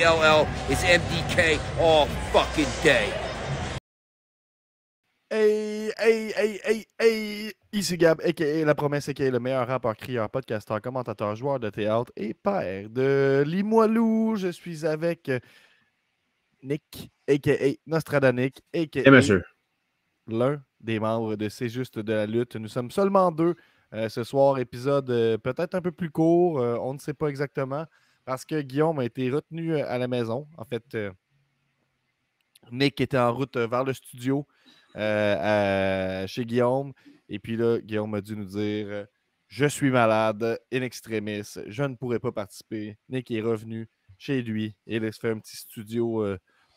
MDLL is MDK all fucking day. Hey! Ici Gab, a.k.a. La Promesse, a.k.a. le meilleur rappeur, crieur, podcasteur, commentateur, joueur de théâtre et père de Limoilou. Je suis avec Nick, a.k.a. Nostradanic, a.k.a. monsieur. l'un des membres de C'est juste de la lutte. Nous sommes seulement deux ce soir, épisode peut-être un peu plus court, on ne sait pas exactement, parce que Guillaume a été retenu à la maison. En fait, Nick était en route vers le studio chez Guillaume. Et puis là, Guillaume a dû nous dire je suis malade, in extremis, je ne pourrai pas participer. Nick est revenu chez lui et il se fait un petit studio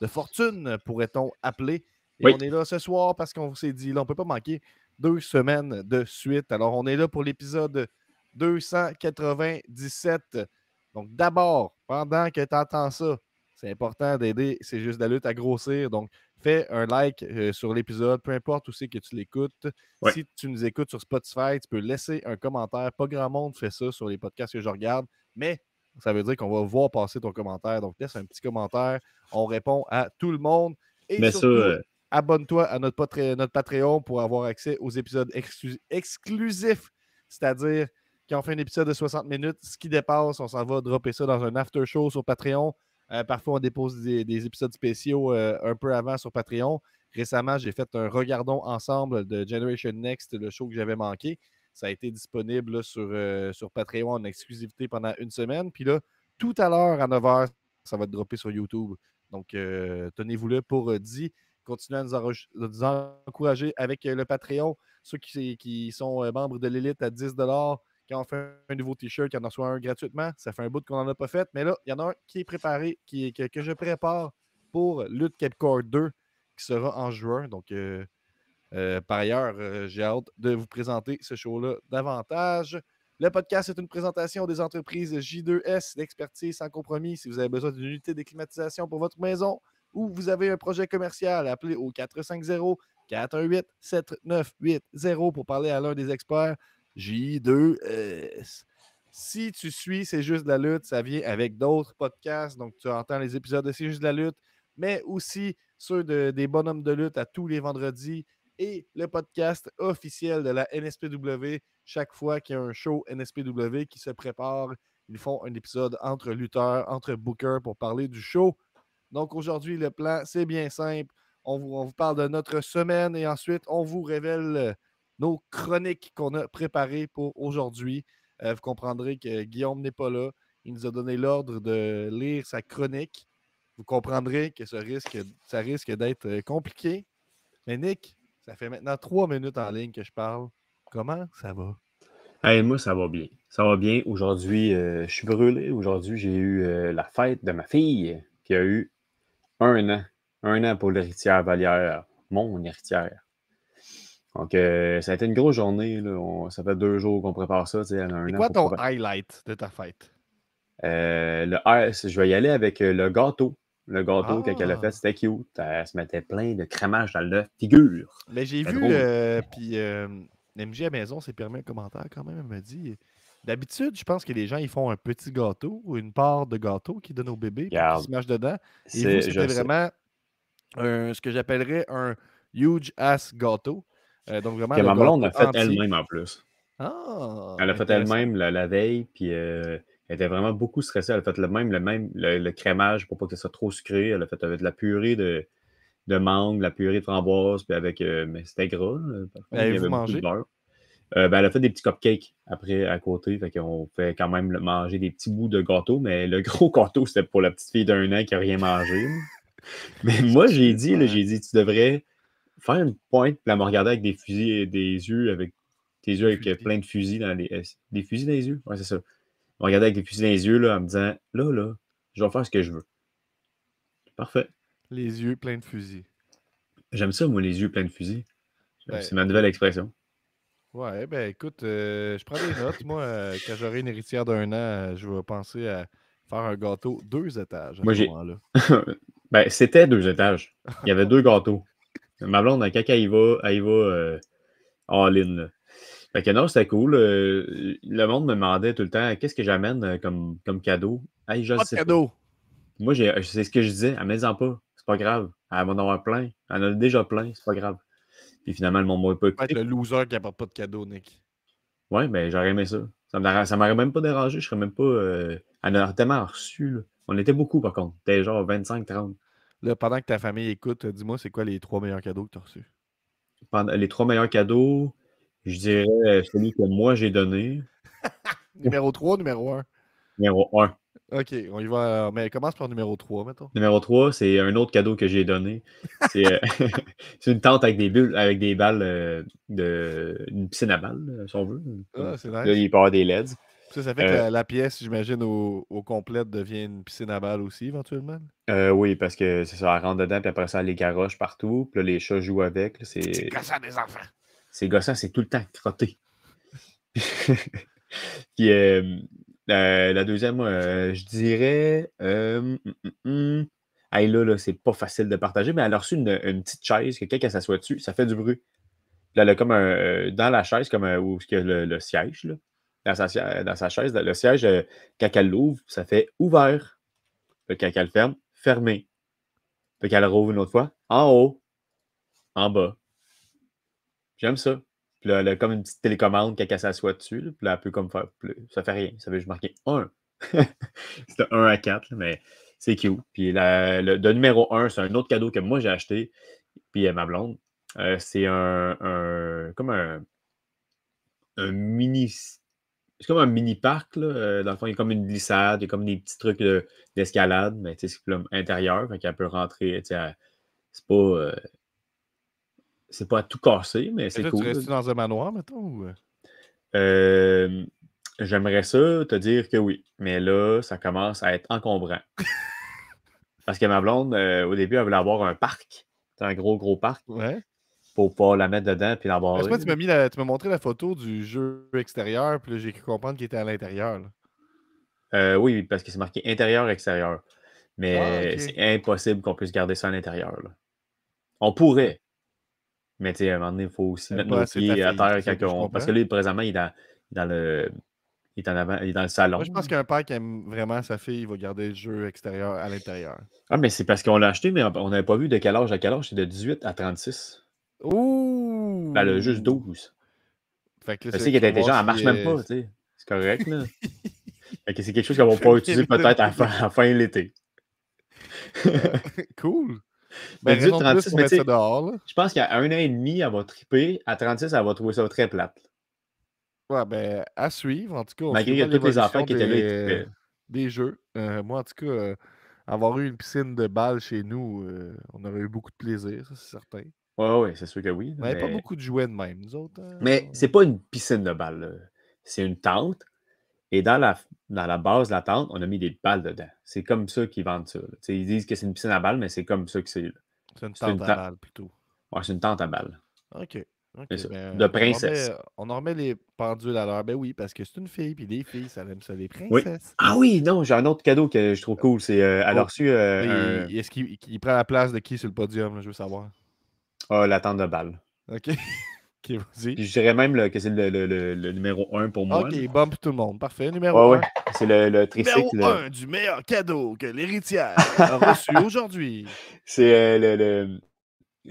de fortune, pourrait-on appeler. Et Oui. on est là ce soir parce qu'on s'est dit, là, on ne peut pas manquer 2 semaines de suite. Alors, on est là pour l'épisode 297. Donc, d'abord, pendant que tu entends ça, c'est important d'aider C'est juste de la lutte à grossir. Donc, fais un like sur l'épisode, peu importe où c'est que tu l'écoutes. Ouais. Si tu nous écoutes sur Spotify, tu peux laisser un commentaire. Pas grand monde fait ça sur les podcasts que je regarde, mais ça veut dire qu'on va voir passer ton commentaire. Donc, laisse un petit commentaire. On répond à tout le monde. Et Mais surtout, abonne-toi à notre Patreon pour avoir accès aux épisodes exclusifs. C'est-à-dire, quand on fait un épisode de 60 minutes, ce qui dépasse, on s'en va dropper ça dans un after show sur Patreon. Parfois, on dépose des épisodes spéciaux un peu avant sur Patreon. Récemment, j'ai fait un regardons ensemble de Generation Next, le show que j'avais manqué. Ça a été disponible là, sur Patreon en exclusivité pendant une semaine. Puis là, tout à l'heure, à 9h, ça va être droppé sur YouTube. Donc, tenez-vous là pour dit. Continuez à nous encourager avec le Patreon. Ceux qui sont membres de l'élite à 10 $, quand on fait un nouveau t-shirt, il y en reçoit un gratuitement. Ça fait un bout qu'on n'en a pas fait. Mais là, il y en a un qui est préparé, que je prépare pour Lutte Capcore 2, qui sera en juin. Donc, par ailleurs, j'ai hâte de vous présenter ce show-là davantage. Le podcast est une présentation des entreprises J2S, l'expertise sans compromis. Si vous avez besoin d'une unité de climatisation pour votre maison ou vous avez un projet commercial, appelez au 450-418-7980 pour parler à l'un des experts J2S. Si tu suis C'est juste de la lutte, ça vient avec d'autres podcasts. Donc, tu entends les épisodes de C'est juste de la lutte, mais aussi ceux des bonhommes de lutte à tous les vendredis et le podcast officiel de la NSPW. Chaque fois qu'il y a un show NSPW qui se prépare, ils font un épisode entre lutteurs, entre bookers pour parler du show. Donc aujourd'hui, le plan, c'est bien simple. On vous parle de notre semaine et ensuite, on vous révèle nos chroniques qu'on a préparées pour aujourd'hui. Vous comprendrez que Guillaume n'est pas là. Il nous a donné l'ordre de lire sa chronique. Vous comprendrez que ça risque d'être compliqué. Mais Nick, ça fait maintenant 3 minutes en ligne que je parle. Comment ça va? Hey, moi, ça va bien. Ça va bien. Aujourd'hui, je suis brûlé. Aujourd'hui, j'ai eu la fête de ma fille qui a eu 1 an. 1 an pour l'héritière Vallière, mon héritière. Donc, ça a été une grosse journée. Là. Ça fait 2 jours qu'on prépare ça. Elle a 1 C'est an quoi pour ton highlight de ta fête? Je vais y aller avec le gâteau. Le gâteau, quand elle a Ah! fait, c'était cute. Elle se mettait plein de crémage dans la figure. Mais j'ai C'était vu, drôle. puis MJ à maison s'est permis un commentaire quand même. Elle m'a dit d'habitude, je pense que les gens ils font un petit gâteau ou une part de gâteau qu'ils donnent au bébé puis qu'ils Regarde, se mâchent dedans. Et vous, c'était je sais. vraiment ce que j'appellerais un huge ass gâteau. Donc vraiment Que le ma blonde gâteau a fait entier. elle-même en plus. Ah, Elle a fait intéressant. elle-même la veille, puis elle était vraiment beaucoup stressée. Elle a fait le crémage pour pas que ça soit trop sucré. Elle a fait avec de la purée de mangue, de la purée de framboise, puis avec. Mais c'était gras, là, par contre, il y Avez-vous avait beaucoup de mangé? beurre. Ben, elle a fait des petits cupcakes après à côté. Fait qu'on fait quand même manger des petits bouts de gâteau, mais le gros gâteau, c'était pour la petite fille d'1 an qui n'a rien mangé. Mais moi, j'ai dit, tu devrais faire une pointe, puis elle me regardait avec des fusils et des yeux, avec tes yeux avec plein de fusils dans les. Des fusils dans les yeux? Ouais, c'est ça. Elle me regardait avec des fusils dans les yeux, là, en me disant, là, je vais faire ce que je veux. Parfait. Les yeux pleins de fusils. J'aime ça, moi, les yeux pleins de fusils. Ben, C'est ma nouvelle expression. ouais, ben écoute, je prends des notes. Moi, quand j'aurai une héritière d'1 an, je vais penser à faire un gâteau 2 étages à Moi, ce moment-là. Ben, c'était 2 étages. Il y avait 2 gâteaux. Ma blonde, quand elle y va all-in, là. Fait que non, c'était cool. Le monde me demandait tout le temps qu'est-ce que j'amène comme cadeau. Hey, je le Pas de sais pas. cadeau! Moi, c'est ce que je disais. Elle ne pas. C'est pas grave. Elle va en avoir plein. Elle en a déjà plein. C'est pas grave. Puis finalement, le monde m'a pas Tu vas être écouté. le loser qui n'apporte pas de cadeau, Nick. Ouais, ben j'aurais aimé ça. Ça m'aurait même pas dérangé. Je serais même pas. Elle en a tellement reçu. Là. On était beaucoup, par contre. C'était genre 25-30. Là, pendant que ta famille écoute, dis-moi, c'est quoi les 3 meilleurs cadeaux que tu as reçus? Les 3 meilleurs cadeaux, je dirais celui que moi j'ai donné. Numéro 3, numéro 1. Numéro 1. OK, on y va. Mais commence par numéro 3, mettons. Numéro 3, c'est un autre cadeau que j'ai donné. C'est c'est une tente avec des bulles, avec des balles une piscine à balles, si on veut. Ah, c'est Là, nice. il peut y avoir des LEDs. Ça fait que la pièce, j'imagine, au complète devient une piscine à balles aussi, éventuellement. Oui, parce que c'est ça, elle rentre dedans, puis après ça, elle les garoche partout. Puis là, les chats jouent avec. Là, C'est gossant des enfants. c'est gossant, c'est tout le temps crotté. Puis la deuxième, je dirais. Hey, là, c'est pas facile de partager, mais elle a reçu une petite chaise que quand elle s'assoit dessus, ça fait du bruit. Là, elle a comme dans la chaise, comme où il y a le siège, là, dans sa chaise, le siège, quand elle l'ouvre, ça fait ouvert. Puis quand elle le ferme, fermé. Puis qu'elle le rouvre une autre fois, en haut, en bas. J'aime ça. Puis là, elle a comme une petite télécommande quand elle s'assoit dessus. Là, puis là, elle peut comme faire plus. Ça fait rien. Ça veut juste marquer 1. C'était 1 à 4, là, mais c'est cute. Puis de numéro 1, c'est un autre cadeau que moi j'ai acheté. Puis ma blonde. C'est comme un mini. C'est comme un mini parc. Là. Dans le fond, il y a comme une glissade, il y a comme des petits trucs d'escalade, mais c'est comme intérieur. Fait qu'elle peut rentrer. C'est pas. C'est pas à tout casser, mais c'est Là, cool. tu restes dans un manoir, mettons? Ou... J'aimerais ça te dire que oui, mais là, ça commence à être encombrant. Parce que ma blonde, au début, elle voulait avoir un parc. C'est un gros parc. Ouais. Pour pouvoir la mettre dedans puis l'embarrer. Moi, tu m'as montré la photo du jeu extérieur, puis là, j'ai cru comprendre qu'il était à l'intérieur. Oui, parce que c'est marqué intérieur-extérieur. Mais c'est impossible qu'on puisse garder ça à l'intérieur. Là. On pourrait. Mais tu sais, à un moment donné, il faut aussi mettre nos pieds à terre quand on. Parce que là, présentement, il est dans le. Il est en avant, il est dans le salon. Moi, je pense qu'un père qui aime vraiment sa fille, il va garder le jeu extérieur à l'intérieur. Ah, mais c'est parce qu'on l'a acheté, mais on n'avait pas vu de quel âge à quel âge. C'est de 18 à 36. Ouh! Elle a juste 12. Fait que là, je sais qu'elle était déjà, elle marche même pas, tu sais. C'est correct, là. Fait que c'est quelque chose qu'on va pas utiliser peut-être à la fin de l'été. Cool. Ben, 18, 36, mais tu sais, dehors, là. je pense qu'à 1 an et demi, elle va triper. À 36, elle va trouver ça très plate. Ouais, ben, à suivre. En tout cas, on malgré que tous les enfants qui étaient là, ils tripaient. Des jeux. Moi, en tout cas, avoir eu une piscine de balles chez nous, on aurait eu beaucoup de plaisir, ça, c'est certain. Oui, c'est sûr que oui. On n'avait pas beaucoup de jouets de même, nous autres. Mais c'est pas une piscine de balles. Là. C'est une tente. Et dans la base de la tente, on a mis des balles dedans. C'est comme ça qu'ils vendent ça. Ils disent que c'est une piscine à balles, mais c'est comme ça que c'est. C'est une tente à balles, plutôt. Ouais, c'est une tente à balles. OK. Ben, de princesse. On en remet les pendules à l'heure. Ben oui, parce que c'est une fille, puis les filles, ça aime ça, les princesses. Oui. Ah oui, non, j'ai un autre cadeau que je trouve cool. C'est elle a reçu. Est-ce qu'il prend la place de qui sur le podium, là, je veux savoir? Ah, la tente de balles. OK. OK, vas-y. Puis je dirais même que c'est le numéro 1 pour moi. OK, il bump tout le monde. Parfait. Numéro 1. C'est le tricycle. Numéro 1 du meilleur cadeau que l'héritière a reçu aujourd'hui. C'est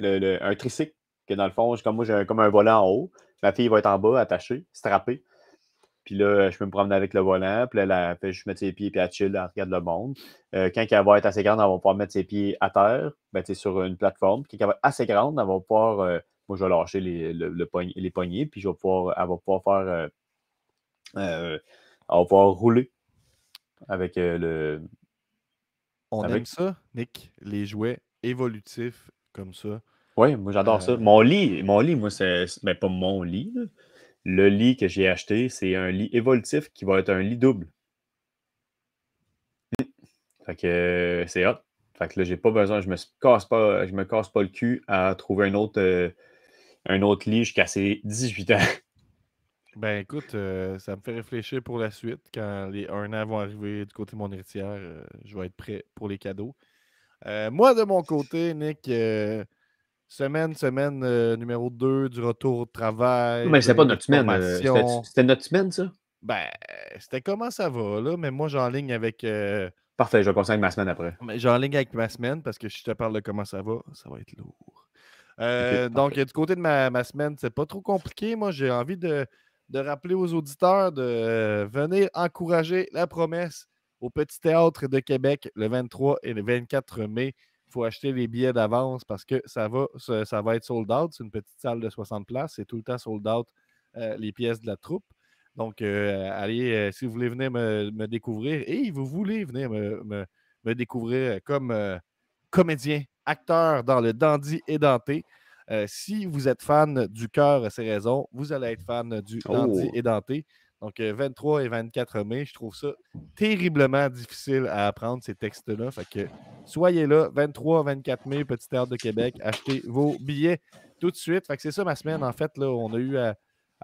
un tricycle que dans le fond, comme moi, j'ai comme un volant en haut. Ma fille va être en bas, attachée, strappée. Puis là, je peux me promener avec le volant. Puis là, elle fait juste mettre ses pieds puis elle chill, elle regarde le monde. Quand elle va être assez grande, elle va pouvoir mettre ses pieds à terre, sur une plateforme. Puis quand elle va être assez grande, elle va pouvoir. Moi, je vais lâcher les poignées, puis elle va pouvoir faire. Elle va pouvoir rouler avec le. On aime ça, Nick, les jouets évolutifs comme ça. Oui, moi, j'adore ça. Mon lit, moi, c'est. Ben, pas mon lit, là. Le lit que j'ai acheté, c'est un lit évolutif qui va être un lit double. Fait que c'est hot. Fait que là, j'ai pas besoin, je me casse pas le cul à trouver un autre lit jusqu'à ses 18 ans. Ben écoute, ça me fait réfléchir pour la suite. Quand les 1 an vont arriver du côté de mon héritière, je vais être prêt pour les cadeaux. Moi, de mon côté, Nick, semaine numéro 2 du retour au travail. Mais c'est pas notre semaine. C'était notre semaine, ça? Ben, c'était comment ça va, là, mais moi, j'enligne avec Parfait, je vais continuer avec ma semaine après. Mais j'enligne avec ma semaine parce que si je te parle de comment ça va être lourd. Donc, parfait. du côté de ma semaine, c'est pas trop compliqué. Moi, j'ai envie de rappeler aux auditeurs de venir encourager la promesse au Petit Théâtre de Québec le 23 et le 24 mai. Il faut acheter les billets d'avance parce que ça va être sold out. C'est une petite salle de 60 places. C'est tout le temps sold out les pièces de la troupe. Donc, allez, si vous voulez venir me découvrir et vous voulez venir me découvrir comme comédien, acteur dans le Dandy édenté. Si vous êtes fan du cœur, c'est raison, vous allez être fan du Dandy édenté. Donc, 23 et 24 mai, je trouve ça terriblement difficile à apprendre, ces textes-là. Fait que soyez là, 23-24 mai, Petit Théâtre de Québec, achetez vos billets tout de suite. Fait que c'est ça ma semaine, en fait. Là, on a eu à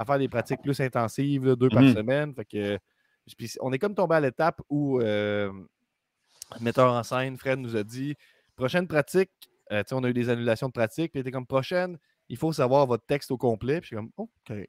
faire des pratiques plus intensives, là, 2 par semaine. Fait que, puis on est comme tombé à l'étape où le metteur en scène, Fred, nous a dit prochaine pratique, on a eu des annulations de pratique, puis il était comme prochaine, il faut savoir votre texte au complet. Puis je suis comme, OK.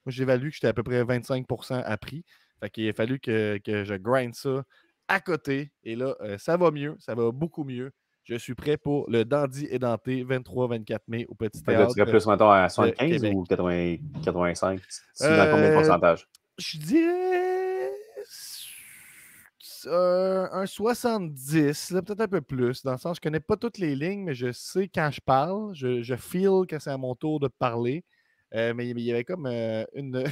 Moi, j'évalue que j'étais à peu près 25% appris. Fait qu'il a fallu que je grind ça à côté. Et là, ça va mieux, ça va beaucoup mieux. Je suis prêt pour le Dandy édenté 23-24 mai au Petit Théâtre. Tu serais plus, mettons, à 75 Québec. ou 80, 85? Tu es dans combien de pourcentage? Je dirais un 70, là, peut-être un peu plus, dans le sens je connais pas toutes les lignes, mais je sais quand je parle, je feel que c'est à mon tour de parler. Mais il y avait comme une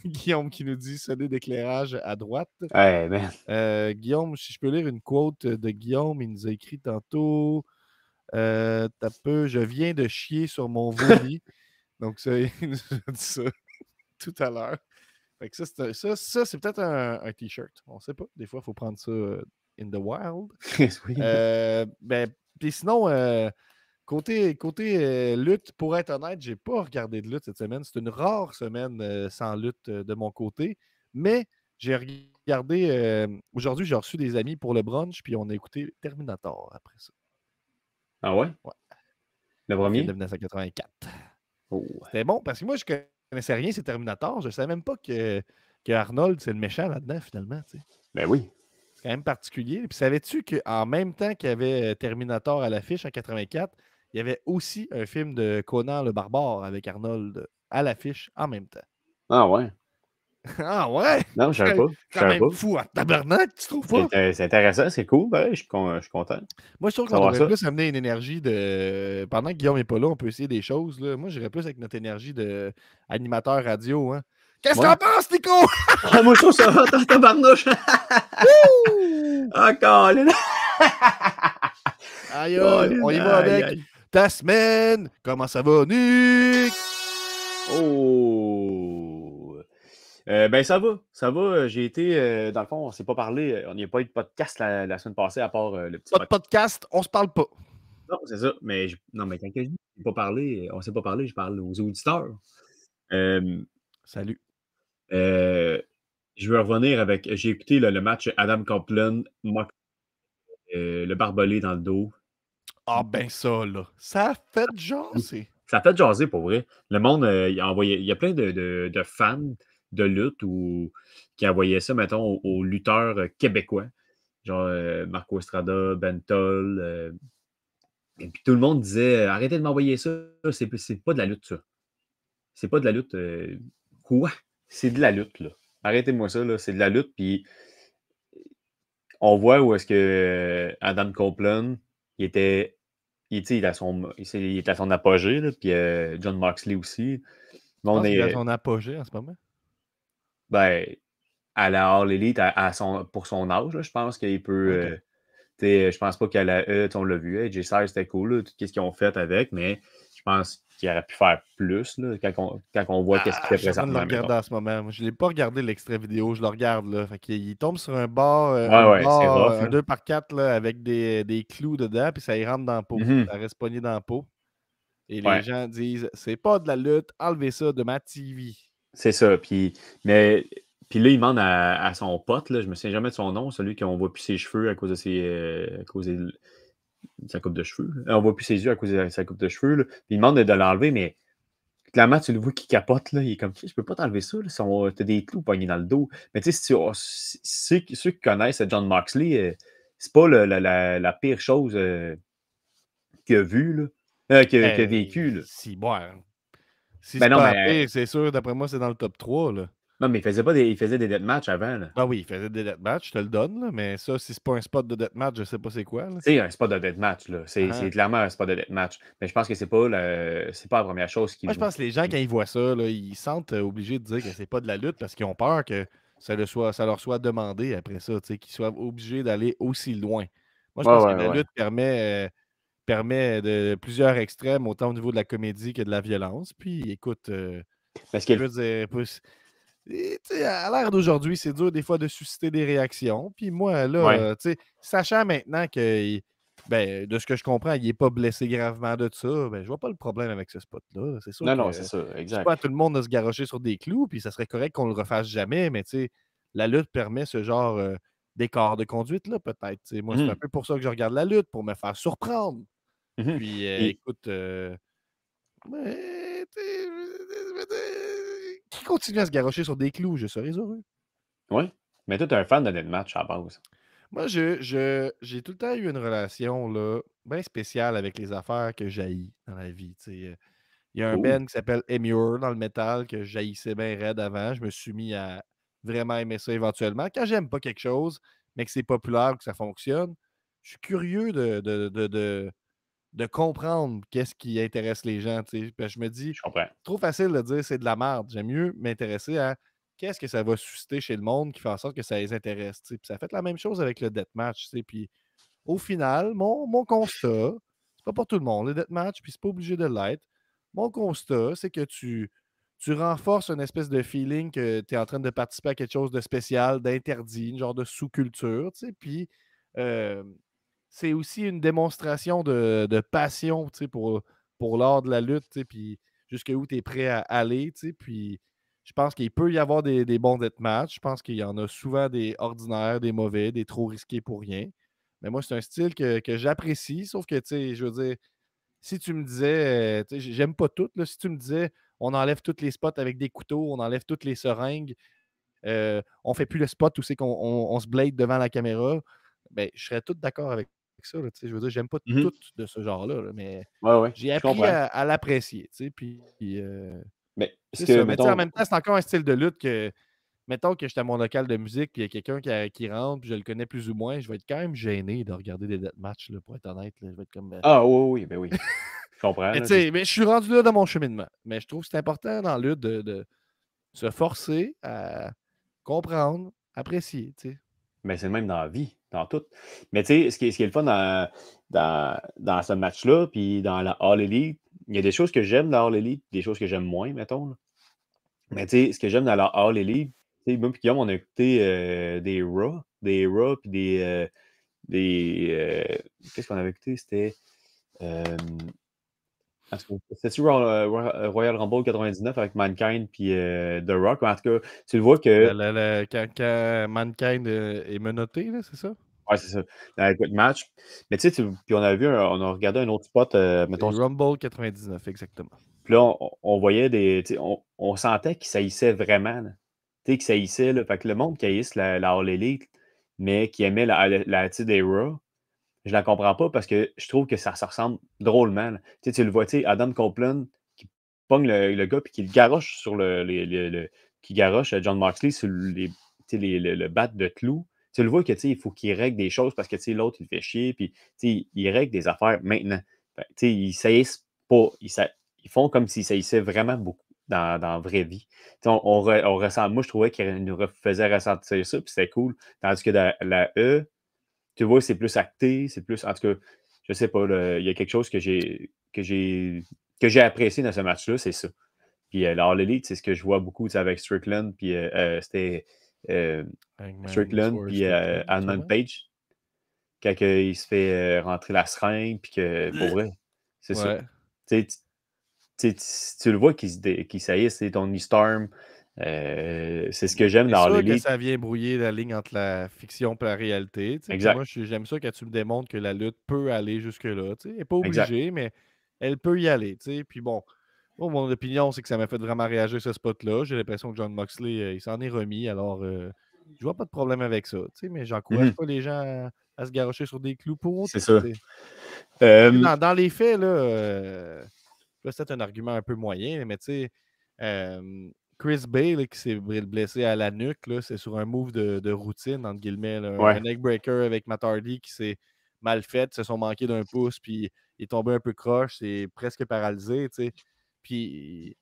Guillaume qui nous dit sonner d'éclairage à droite. Hey, man. Guillaume, si je peux lire une quote de Guillaume, il nous a écrit tantôt t'as peu, je viens de chier sur mon vomi. Donc, ça, il nous a dit ça tout à l'heure. Fait que ça, c'est peut-être un t-shirt. On ne sait pas. Des fois, il faut prendre ça in the wild. Oui. Puis sinon, côté lutte, pour être honnête, j'ai pas regardé de lutte cette semaine. C'est une rare semaine sans lutte de mon côté. Mais j'ai regardé. Aujourd'hui, j'ai reçu des amis pour le brunch, puis on a écouté Terminator après ça. Ah ouais? Ouais. Le premier? Film de 1984. Oh. C'était bon parce que moi, je connaissais rien, c'est Terminator. Je ne savais même pas que Arnold, c'est le méchant là-dedans, finalement. Tu sais. Ben oui. C'est quand même particulier. Puis savais-tu qu'en même temps qu'il y avait Terminator à l'affiche en 84, il y avait aussi un film de Conan le Barbare avec Arnold à l'affiche en même temps. Ah ouais? Ah ouais? Non, je ne savais pas. C'est quand même fou, hein? Tabarnak, tu trouves pas? C'est intéressant, c'est cool. Ben, je suis content. Moi, je trouve qu'on devrait plus amener une énergie de. Pendant que Guillaume n'est pas là, on peut essayer des choses. Là. Moi, j'irais plus avec notre énergie d'animateur radio. Hein. Qu'est-ce que t'en penses, Nico? Moi, je trouve ça hot, tabarnouche. Encore, là. Aïe, on y va avec ta semaine. Comment ça va, Nick? Oh! Ben, ça va. J'ai été, dans le fond, on ne s'est pas parlé. On n'y a pas eu de podcast la semaine passée, à part le petit... Pas de podcast, on se parle pas. Non, c'est ça. Mais mais quand je dis on ne s'est pas parlé, je parle aux auditeurs. Salut. Je veux revenir avec... J'ai écouté le match Adam Copeland, le barbelé dans le dos. Ah ben ça, là. Ça a fait jaser. Ça a fait jaser, pour vrai. Le monde, il y a plein de fans de lutte qui envoyaient ça, mettons, aux lutteurs québécois. Genre Marco Estrada, Bentol. Et puis tout le monde disait arrêtez de m'envoyer ça, c'est pas de la lutte, ça. C'est pas de la lutte. Quoi? C'est de la lutte, là. Arrêtez-moi ça, là. C'est de la lutte. Puis on voit où est-ce que Adam Copeland, il était à son apogée, là, puis John Moxley aussi. Je pense qu'il est à son apogée en ce moment. Ben, à la All Elite, pour son âge, là, je pense qu'il peut... je pense pas qu'à la E, on l'a vu, J16, c'était cool, là, tout ce qu'ils ont fait avec, mais je pense qu'il aurait pu faire plus là, quand on voit qu'est-ce qu'il fait présentement. Je le regarde en ce moment. Je ne l'ai pas regardé l'extrait vidéo, je le regarde. Là. Fait il tombe sur un bar, c'est rough, un 2x4 là, avec des clous dedans, puis ça y rentre dans la peau. Ça reste pogné dans la peau. Et les gens disent c'est pas de la lutte, enlevez ça de ma TV. C'est ça. Puis là, il demande à son pote, là, je me souviens jamais de son nom, celui qu'on voit plus ses cheveux à cause de sa coupe de cheveux. On voit plus ses yeux à cause de sa coupe de cheveux. Là. Puis il demande de l'enlever, mais clairement, tu le vois qui capote. Là. Il est comme, je peux pas t'enlever ça. T'as des clous pognés dans le dos. Mais tu sais, ceux qui connaissent John Moxley, c'est pas la pire chose qu'il a vue, là, qu'il a vécu. Là. Si, bon, si Ben c'est non, pas la mais pire, c'est sûr, d'après moi, c'est dans le top 3, là. non, mais il faisait des deathmatchs avant. Là. Ah oui, il faisait des deathmatchs, je te le donne, là, mais ça, si c'est pas un spot de deathmatch, je sais pas c'est quoi, là. C'est un spot de deathmatch, là. C'est Ah. clairement un spot de deathmatch. Mais je pense que c'est pas la première chose Moi, je pense que les gens, quand ils voient ça, là, ils se sentent obligés de dire que c'est pas de la lutte parce qu'ils ont peur que ça leur soit demandé après ça, tu sais, qu'ils soient obligés d'aller aussi loin. Moi, je Ouais, pense que ouais, la ouais. lutte permet de plusieurs extrêmes, autant au niveau de la comédie que de la violence. Puis, écoute, Parce que je veux dire, tu sais, à l'ère d'aujourd'hui, c'est dur des fois de susciter des réactions. Puis moi, là, ouais. tu sais, sachant maintenant que, ben, de ce que je comprends, il n'est pas blessé gravement de ça, ben, je vois pas le problème avec ce spot-là. C'est sûr Non, non, c'est que ça, je dis exact. pas à tout le monde de se garrocher sur des clous, puis ça serait correct qu'on le refasse jamais, mais tu sais, la lutte permet ce genre d'écart de conduite-là, peut-être. Tu sais. Moi, c'est un Mhm, peu pour ça que je regarde la lutte, pour me faire surprendre. mhm. Puis, Et- écoute, mais, tu sais, je veux dire, qui continue à se garrocher sur des clous, je serais heureux. ouais. Mais toi, t'es un fan de deathmatch à la base. Moi, j'ai tout le temps eu une relation là, bien spéciale avec les affaires que j'haïs dans la vie. Tu sais. Il y a un Cool. band qui s'appelle Emmure dans le métal que j'haïssais bien raide avant. Je me suis mis à vraiment aimer ça éventuellement. Quand j'aime pas quelque chose, mais que c'est populaire, que ça fonctionne, je suis curieux de comprendre qu'est-ce qui intéresse les gens. Tu sais. Puis je me dis, Je comprends. c'est trop facile de dire c'est de la merde. J'aime mieux m'intéresser à qu'est-ce que ça va susciter chez le monde qui fait en sorte que ça les intéresse. Tu sais. Puis ça fait la même chose avec le deathmatch. Tu sais. Puis au final, mon constat, c'est pas pour tout le monde, le deathmatch, puis c'est pas obligé de l'être. Mon constat, c'est que tu renforces une espèce de feeling que tu es en train de participer à quelque chose de spécial, d'interdit, une genre de sous-culture, tu sais, puis euh, c'est aussi une démonstration de passion, tu sais, pour l'art de la lutte, tu sais, puis jusqu'où tu es prêt à aller, tu sais, puis je pense qu'il peut y avoir des bons deathmatchs, je pense qu'il y en a souvent des ordinaires, des mauvais, des trop risqués pour rien. Mais moi, c'est un style que j'apprécie, sauf que, tu sais, je veux dire, si tu me disais, tu sais, j'aime pas tout, là, si tu me disais, on enlève tous les spots avec des couteaux, on enlève toutes les seringues, on fait plus le spot où c'est qu'on on se blade devant la caméra, ben, je serais tout d'accord avec ça, là, tu sais, je veux dire, j'aime pas Mhm. tout de ce genre-là, là, mais Ouais, ouais. j'ai Je appris comprends. à l'apprécier, tu sais, puis Mais ce c'est que, ça. Mais tu sais, en mettons. même temps, c'est encore un style de lutte que, mettons que j'étais à mon local de musique, puis il y a quelqu'un qui rentre, puis je le connais plus ou moins, je vais être quand même gêné de regarder des deathmatchs, là, pour être honnête. Là. Je vais être comme. Ah, oui, oui, ben oui. Je comprends. Mais Là, tu sais, mais je suis rendu là dans mon cheminement. Mais je trouve que c'est important dans la lutte de se forcer à comprendre, apprécier, tu sais. mais c'est le même dans la vie, dans tout. Mais tu sais, ce qui est le fun dans ce match-là, puis dans la All Elite, il y a des choses que j'aime dans All Elite, des choses que j'aime moins, mettons. Là. Mais tu sais, ce que j'aime dans la All Elite, tu sais, moi puis Guillaume, on a écouté des Raw, puis qu'est-ce qu'on avait écouté? C'était. euh, C'était-tu Royal Rumble 99 avec Mankind puis The Rock? En tout cas, tu le vois que. Quand Mankind est menotté, là, c'est ça? Ouais, c'est ça. Dans le quick match. Mais tu sais, puis on a regardé un autre spot, mettons, C'est Rumble 99, exactement. puis là, on voyait tu sais, on sentait qu'il saillissait vraiment. Là. Tu sais, qu'il saillissait. Là. Fait que le monde qui haïsse la All Elite, mais qui aimait la tu sais, des Raw, je la comprends pas parce que je trouve que ça se ressemble drôlement. Là. Tu le vois, tu sais, Adam Copeland qui pogne le gars puis qui le garoche sur qui garoche John Moxley sur tu sais, le bat de clou. Tu le vois que tu sais, il faut qu'il règle des choses parce que tu sais, l'autre, il fait chier, puis tu sais, il règle des affaires maintenant. Fait que, tu sais, ils saillissent pas. Ils font comme s'ils saillissaient vraiment beaucoup dans la vraie vie. Tu sais, on ressent, moi, je trouvais qu'il nous faisait ressentir ça, puis c'était cool. Tandis que dans la E, tu vois, c'est plus acté, c'est plus. En tout cas, je sais pas, là, il y a quelque chose que j'ai apprécié dans ce match-là, c'est ça. Puis la All Elite, c'est ce que je vois beaucoup, tu sais, avec Strickland, puis c'était Hangman Strickland, Swerve puis Strickland, Hangman sûrement. Page, quand il se fait rentrer la seringue, puis que, pour vrai, c'est ça. Ouais. Tu sais, tu le vois qu'il saillisse, c'est Tony Storm. C'est ce que j'aime C'est dans All sûr que Elite. ça vient brouiller la ligne entre la fiction et la réalité. Tu sais. Puis Exact, moi, j'aime ça quand tu me démontres que la lutte peut aller jusque-là. Tu sais. Elle n'est pas exact. obligée, mais elle peut y aller. Tu sais. Puis bon, moi, mon opinion, c'est que ça m'a fait vraiment réagir ce spot-là. J'ai l'impression que John Moxley, il s'en est remis. Alors, je vois pas de problème avec ça. Tu sais. Mais j'encourage Mhm. pas les gens à se garrocher sur des clous pour autant. C'est ça. Dans les faits, là, c'est un argument un peu moyen, mais tu sais, Chris Bay là, qui s'est blessé à la nuque, là, c'est sur un move de routine, entre guillemets. Là, Ouais. un neckbreaker avec Matt Hardy qui s'est mal fait, se sont manqués d'un pouce, puis il est tombé un peu croche, c'est presque paralysé. Tu sais. Puis,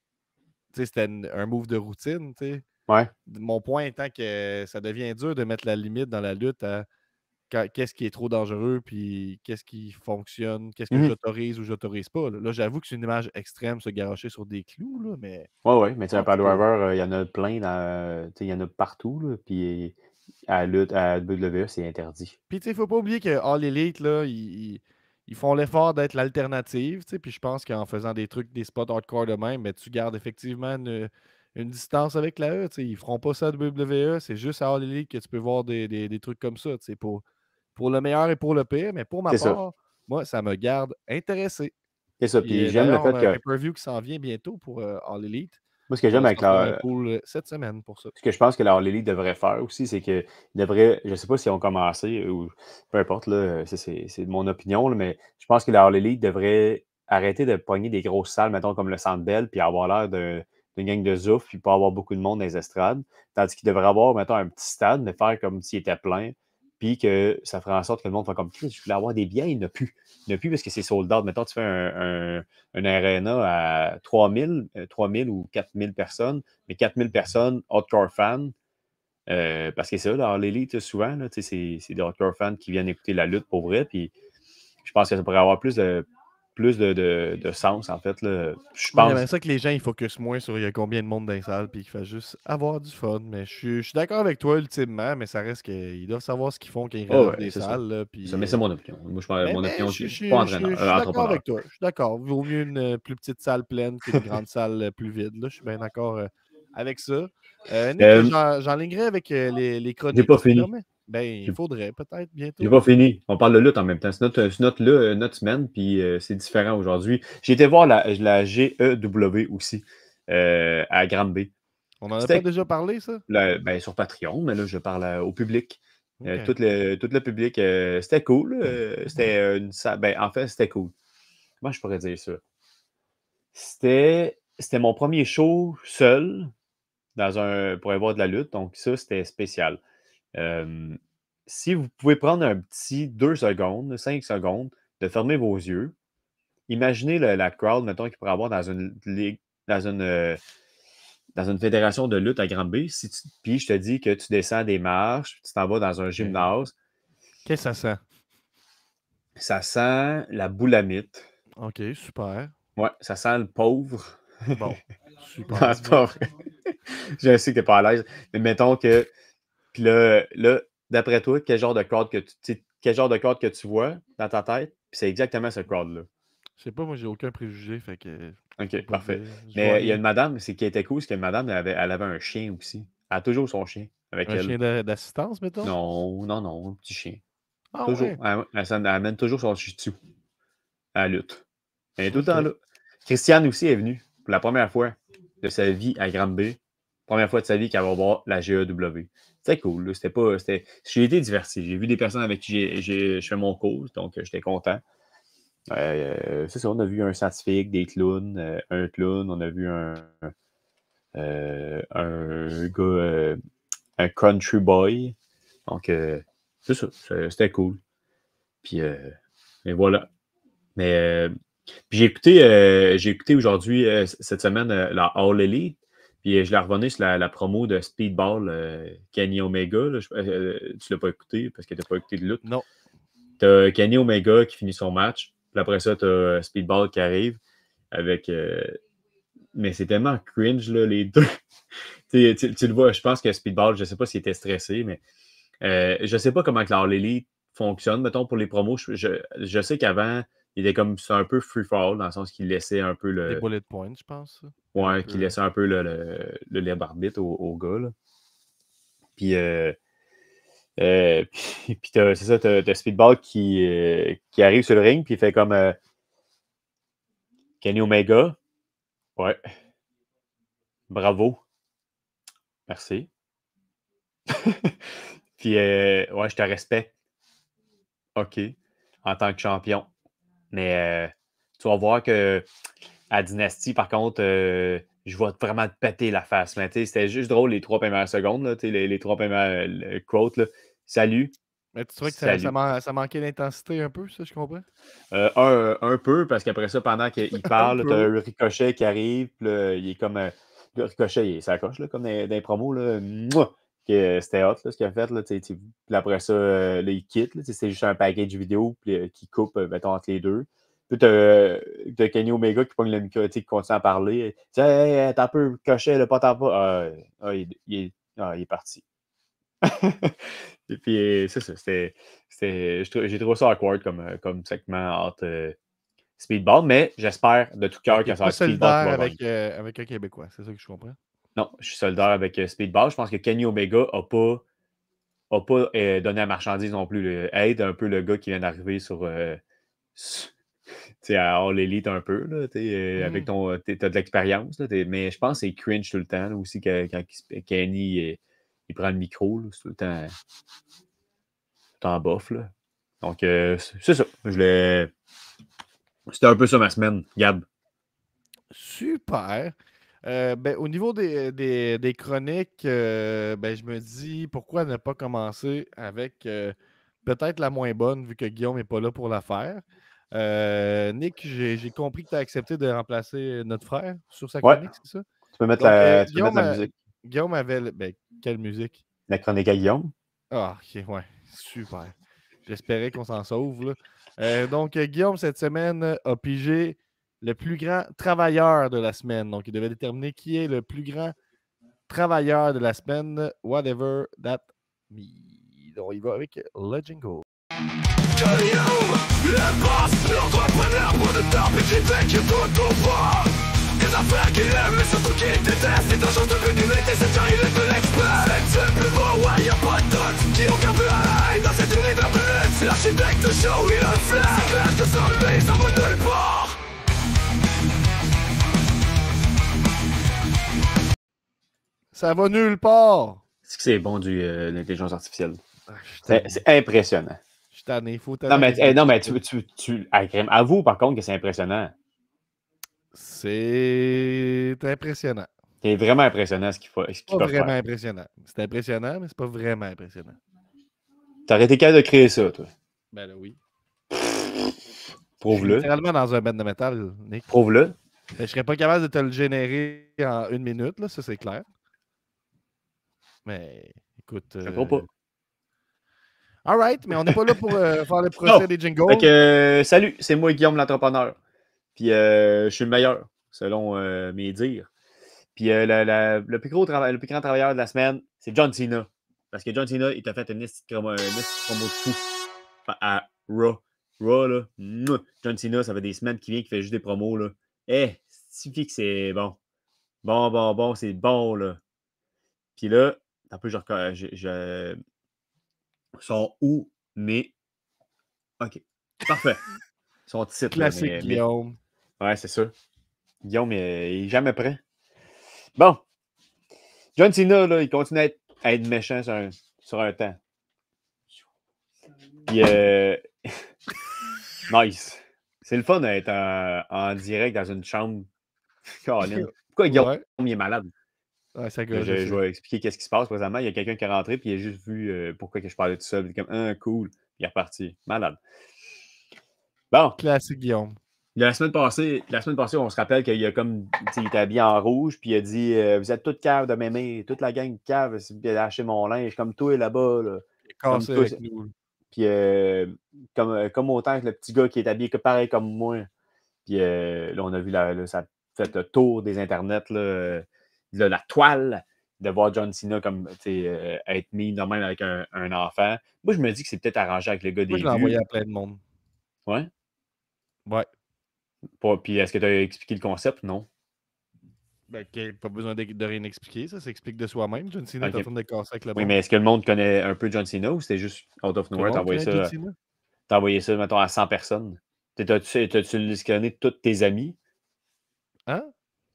tu sais, c'était un move de routine. Tu sais. Ouais. Mon point étant que ça devient dur de mettre la limite dans la lutte à qu'est-ce qui est trop dangereux, puis qu'est-ce qui fonctionne, qu'est-ce que j'autorise ou j'autorise pas. Là, j'avoue que c'est une image extrême, se garrocher sur des clous, là, mais... Ouais, mais tu sais, un En tout cas. Piledriver, il y en a plein, il y en a partout, là, puis à WWE, c'est interdit. Puis, tu sais, il faut pas oublier que All Elite, là, ils font l'effort d'être l'alternative, tu sais, puis je pense qu'en faisant des trucs, des spots hardcore de même, mais tu gardes effectivement une distance avec la E, tu sais, ils feront pas ça à WWE, c'est juste à All Elite que tu peux voir des trucs comme ça, tu sais, pour le meilleur et pour le pire, mais pour ma C'est ça. part, moi, ça me garde intéressé. C'est ça. Puis Puis j'aime le d'ailleurs, on fait a un que. pay-per-view qui s'en vient bientôt pour All Elite. Moi, ce que On j'aime va avec sortir un la. pool cette semaine pour ça. Ce que je pense que la All Elite devrait faire aussi, c'est qu'ils devraient. Je ne sais pas si on commencé ou peu importe, là, c'est mon opinion, là, mais je pense que la All Elite devrait arrêter de pogner des grosses salles, mettons comme le Centre Bell, puis avoir l'air d'une gang de zouf, puis pas avoir beaucoup de monde dans les estrades. Tandis qu'il devrait avoir, mettons, un petit stade, mais faire comme s'il était plein, puis que ça ferait en sorte que le monde fasse comme Chris, je voulais avoir des billets, il n'y en a plus. Il n'y en a plus parce que c'est sold out. Mettons, tu fais un arena à 3000 ou 4000 personnes, mais 4000 personnes, hardcore fans, parce que c'est ça, dans l'élite, souvent, là, c'est des hardcore fans qui viennent écouter la lutte pour vrai, puis je pense que ça pourrait avoir plus de sens, en fait. Là. Je Moi, pense. j'aimerais ça que les gens ils focusent moins sur il y a combien de monde dans les salles, puis qu'ils fassent juste avoir du fun. Mais je suis d'accord avec toi, ultimement, mais ça reste qu'ils doivent savoir ce qu'ils font quand ils Oh, rénovent ouais, des c'est ça. salles. Là, puis, Mais c'est mon opinion. Moi, mon opinion, je pas suis d'accord entrepreneur. avec toi. Je suis d'accord. Vaut mieux une plus petite salle pleine qu'une grande salle plus vide. Là, je suis bien d'accord avec ça. Nick, j'enlignerai avec les J'ai chroniques, pas si tu fini. permets. Ben, il faudrait peut-être J'ai bientôt. pas fini. On parle de lutte en même temps. C'est notre semaine, puis c'est différent aujourd'hui. J'ai été voir la GEW aussi, à Granby. On en a pas déjà parlé, ça? Ben, sur Patreon, mais là, je parle au public. Ok. Tout le public, c'était cool. C'était en fait, c'était cool. Comment je pourrais dire ça? C'était mon premier show seul pour aller voir de la lutte, donc ça, c'était spécial. Si vous pouvez prendre un petit 2 secondes, 5 secondes, de fermer vos yeux, imaginez la crowd, mettons, qu'il pourrait avoir dans une ligue, dans une fédération de lutte à Granby. Puis je te dis que tu descends des marches, tu t'en vas dans un gymnase. Qu'est-ce que ça sent? Ça sent la boulamite. Ok, super. Ouais, ça sent le pauvre. Bon, super. Non, c'est pas vrai. Je sais que t'es pas à l'aise. Mais mettons que. Puis là, d'après toi, quel genre de crowd que tu vois dans ta tête? Puis c'est exactement ce crowd-là. Je sais pas, moi j'ai aucun préjugé, fait que je peux OK, pas parfait. dire. Je vois Mais il y a rien. une madame, c'est qui était cool, c'est que madame, elle avait un chien aussi. Elle a toujours son chien avec Un elle. chien d'assistance, mettons? Non, un petit chien. Ah Toujours. ouais. Elle amène toujours son shih tzu à la lutte. Elle est tout le temps Ok. là. Christiane aussi est venue pour la première fois de sa vie à Granby. Première fois de sa vie qu'elle va voir la GEW. C'était cool. Là. J'ai été diverti. J'ai vu des personnes avec qui je fais mon cours, donc j'étais content. C'est ça, on a vu un scientifique, des clowns, un clown, on a vu un gars, un country boy. Donc, c'est ça, c'était cool. Puis, et voilà. Mais, puis j'ai écouté aujourd'hui, cette semaine, la All Elite. Puis je l'ai revenu sur la promo de Speedball, Kenny Omega. Là. Tu ne l'as pas écouté parce que tu n'as pas écouté de lutte. Non. Tu as Kenny Omega qui finit son match. Puis après ça, tu as Speedball qui arrive avec. Mais c'est tellement cringe, là, les deux. tu le vois, je pense que Speedball, je ne sais pas s'il était stressé, mais je ne sais pas comment que All Elite fonctionne, mettons, pour les promos. Je sais qu'avant, il était comme un peu free-fall, dans le sens qu'il laissait un peu Des le. bullet points, je pense. Ouais, qu'il laissait un peu le libre arbitre au gars. Là. Puis, puis c'est ça, t'as Speedball qui arrive sur le ring, puis il fait comme Kenny Omega. Ouais. Bravo. Merci. Puis, ouais, je te respecte. OK, en tant que champion. Mais tu vas voir que à Dynasty, par contre, je vais vraiment te péter la face. Mais c'était juste drôle les 3 premières secondes, là, les 3 premières quotes. Là. Salut, Mais tu trouvais que salut. ça manquait d'intensité un peu, ça, je comprends? Un peu, parce qu'après ça, pendant qu'il Un parle, tu as peu. le Ricochet qui arrive, puis là, il est comme. Le Ricochet, il s'accroche, là, comme dans les promos. Là, mouah, c'était hot, là, ce qu'il a fait. Là, puis après ça, là, il quitte. C'est juste un package vidéo qui coupe, mettons, entre les deux. Puis t'as Kenny Omega qui pogne le micro, qui continue à parler. Tu sais, hey, t'as un peu Ricochet, le pas t'en pas. Il est parti. Et puis, c'est ça. J'ai trouvé ça awkward comme segment entre Speedball, mais j'espère de tout cœur Tu que n'es ça va pas être Speedball qui va solidaire gagner. avec un Québécois, c'est ça que je comprends? Non, je suis solidaire avec Speedball. Je pense que Kenny Omega n'a pas donné la marchandise non plus. Aide un peu le gars qui vient d'arriver à All Elite un peu. Là, avec t'as de l'expérience. Mais je pense que c'est cringe tout le temps. Là, aussi, quand Kenny il prend le micro. C'est tout le temps bof. Là. Donc, c'est ça. C'était un peu ça ma semaine, Gab. Super. Au niveau des chroniques, je me dis pourquoi ne pas commencer avec peut-être la moins bonne, vu que Guillaume n'est pas là pour la faire. Nick, j'ai compris que tu as accepté de remplacer notre frère sur sa Ouais, chronique, c'est ça? tu peux mettre Donc, la musique. Guillaume avait. Quelle musique? La chronique à Guillaume. Ah, ok, ouais, super. J'espérais qu'on s'en sauve, là. Donc, Guillaume, cette semaine, a pigé le plus grand travailleur de la semaine. Donc, il devait déterminer qui est le plus grand travailleur de la semaine, whatever that means. Donc, il va avec le jingle. Des affaires qu'il aime mais surtout qu'il déteste. C'est un genre devenu nécessaire, il est de l'expert. C'est plus beau, ouais, y'a pas de doute. Qui ont qu'un peu à la haine dans cet univers de lutte. C'est l'architecte show, il a le flair. C'est clair que sans lui, ça va nulle part. Ça va nulle part! C'est que c'est bon l'intelligence artificielle. C'est impressionnant. Je suis tanné, faut Non, mais tu avoue par contre que c'est impressionnant. C'est impressionnant. C'est vraiment impressionnant ce qu'il faut. C'est pas vraiment impressionnant. C'est impressionnant, mais c'est pas vraiment impressionnant. T'aurais été capable de créer ça, toi. Ben là, oui. Prouve-le. Je suis littéralement dans un band de métal, Nick. Prouve-le. Je serais pas capable de te le générer en 1 minute, là, ça c'est clair. Mais écoute. Je crois pas. All right, mais on n'est pas là pour faire le procès des jingles. Fait que, salut, c'est moi Guillaume l'entrepreneur. Puis je suis le meilleur, selon mes dires. Puis le plus grand travailleur de la semaine, c'est John Cena. Parce que John Cena, il t'a fait une petite promo de fou à Raw. Raw, là. John Cena, ça fait des semaines qu'il vient, qu'il fait juste des promos, là. Suffit que c'est bon. Bon, c'est bon, là. Puis là, un peu, ils sont où, mais... OK. Parfait. Ils sont titres, classique là, Guillaume. Ouais, c'est ça. Guillaume, il est jamais prêt. Bon. John Cena, là, il continue à être méchant sur un temps. Puis, nice. C'est le fun d'être en direct dans une chambre. Caroline. Pourquoi Guillaume il est malade? Ouais, ça je vais expliquer qu'est-ce qui se passe présentement. Il y a quelqu'un qui est rentré puis il a juste vu pourquoi que je parlais tout seul. Il est comme, cool. Il est reparti. Malade. Bon. Classique Guillaume. La semaine passée, on se rappelle qu'il a comme, il était habillé en rouge, puis il a dit vous êtes toutes caves de m'aimer, toute la gang cave, il a lâché mon linge, comme toi là-bas. Là. Cassé avec nous. Puis comme autant que le petit gars qui est habillé pareil comme moi. Puis là, on a vu ça fait le tour des internets, là, la toile de voir John Cena comme être mis de même avec un enfant. Moi, je me dis que c'est peut-être arrangé avec le gars des vues. Moi, je l'ai envoyé à plein de monde. Ouais? Ouais. Puis est-ce que tu as expliqué le concept? Non. Ben, pas besoin de rien expliquer, ça s'explique de soi-même. John Cena est en train de casser avec le monde. Oui, mais est-ce que le monde connaît un peu John Cena ou c'était juste out of nowhere? T'as envoyé ça, mettons, à 100 personnes. T'as-tu listionné tous tes amis? Hein?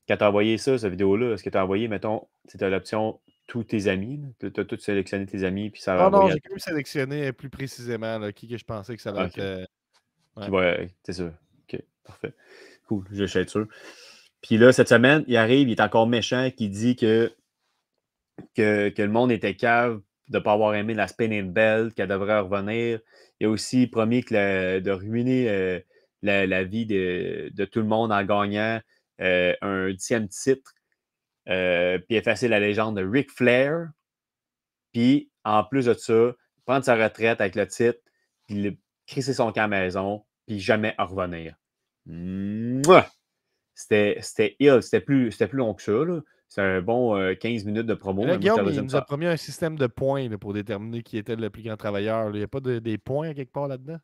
Quand t'as envoyé ça, cette vidéo-là, est-ce que t'as envoyé, mettons, c'était l'option tous tes amis. Tu as tout sélectionné tes amis, puis ça va Non, envoyer j'ai quand même sélectionné plus précisément là, qui que je pensais que ça allait OK. être. Qui va... C'est ça. OK, parfait. Cool, je vais être sûr. Puis là, cette semaine, il arrive, il est encore méchant, qui dit que le monde était cave de ne pas avoir aimé la Spinning Belt, qu'elle devrait revenir. Il a aussi promis de ruiner la vie de tout le monde en gagnant un 10e titre, puis effacer la légende de Ric Flair. Puis, en plus de ça, prendre sa retraite avec le titre, puis crisser son camp à la maison, puis jamais en revenir. Mouah! C'était ill, c'était plus long que ça. C'est un bon 15 minutes de promo. Là, Mais moi, Guillaume, il nous a promis un système de points là, pour déterminer qui était le plus grand travailleur. Il n'y a pas des points quelque part là-dedans?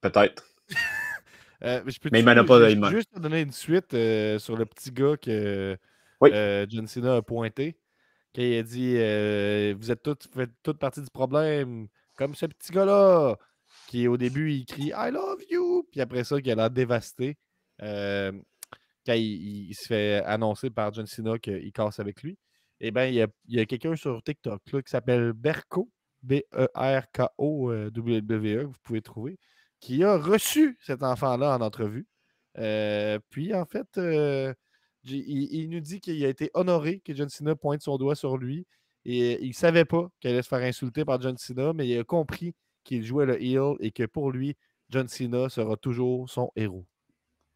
Peut-être. Mais il m'en a pas. Je peux juste te donner une suite sur le petit gars que John Cena a pointé. Quand il a dit vous faites toute partie du problème, comme ce petit gars-là, qui au début il crie I love you, puis après ça, il a l'air dévasté. Quand il se fait annoncer par John Cena qu'il casse avec lui. Eh bien, il y a quelqu'un sur TikTok là, qui s'appelle Berko, Berko, WWE, vous pouvez trouver, qui a reçu cet enfant-là en entrevue. Puis, en fait, il nous dit qu'il a été honoré que John Cena pointe son doigt sur lui. Et il ne savait pas qu'il allait se faire insulter par John Cena, mais il a compris qu'il jouait le heel et que pour lui, John Cena sera toujours son héros.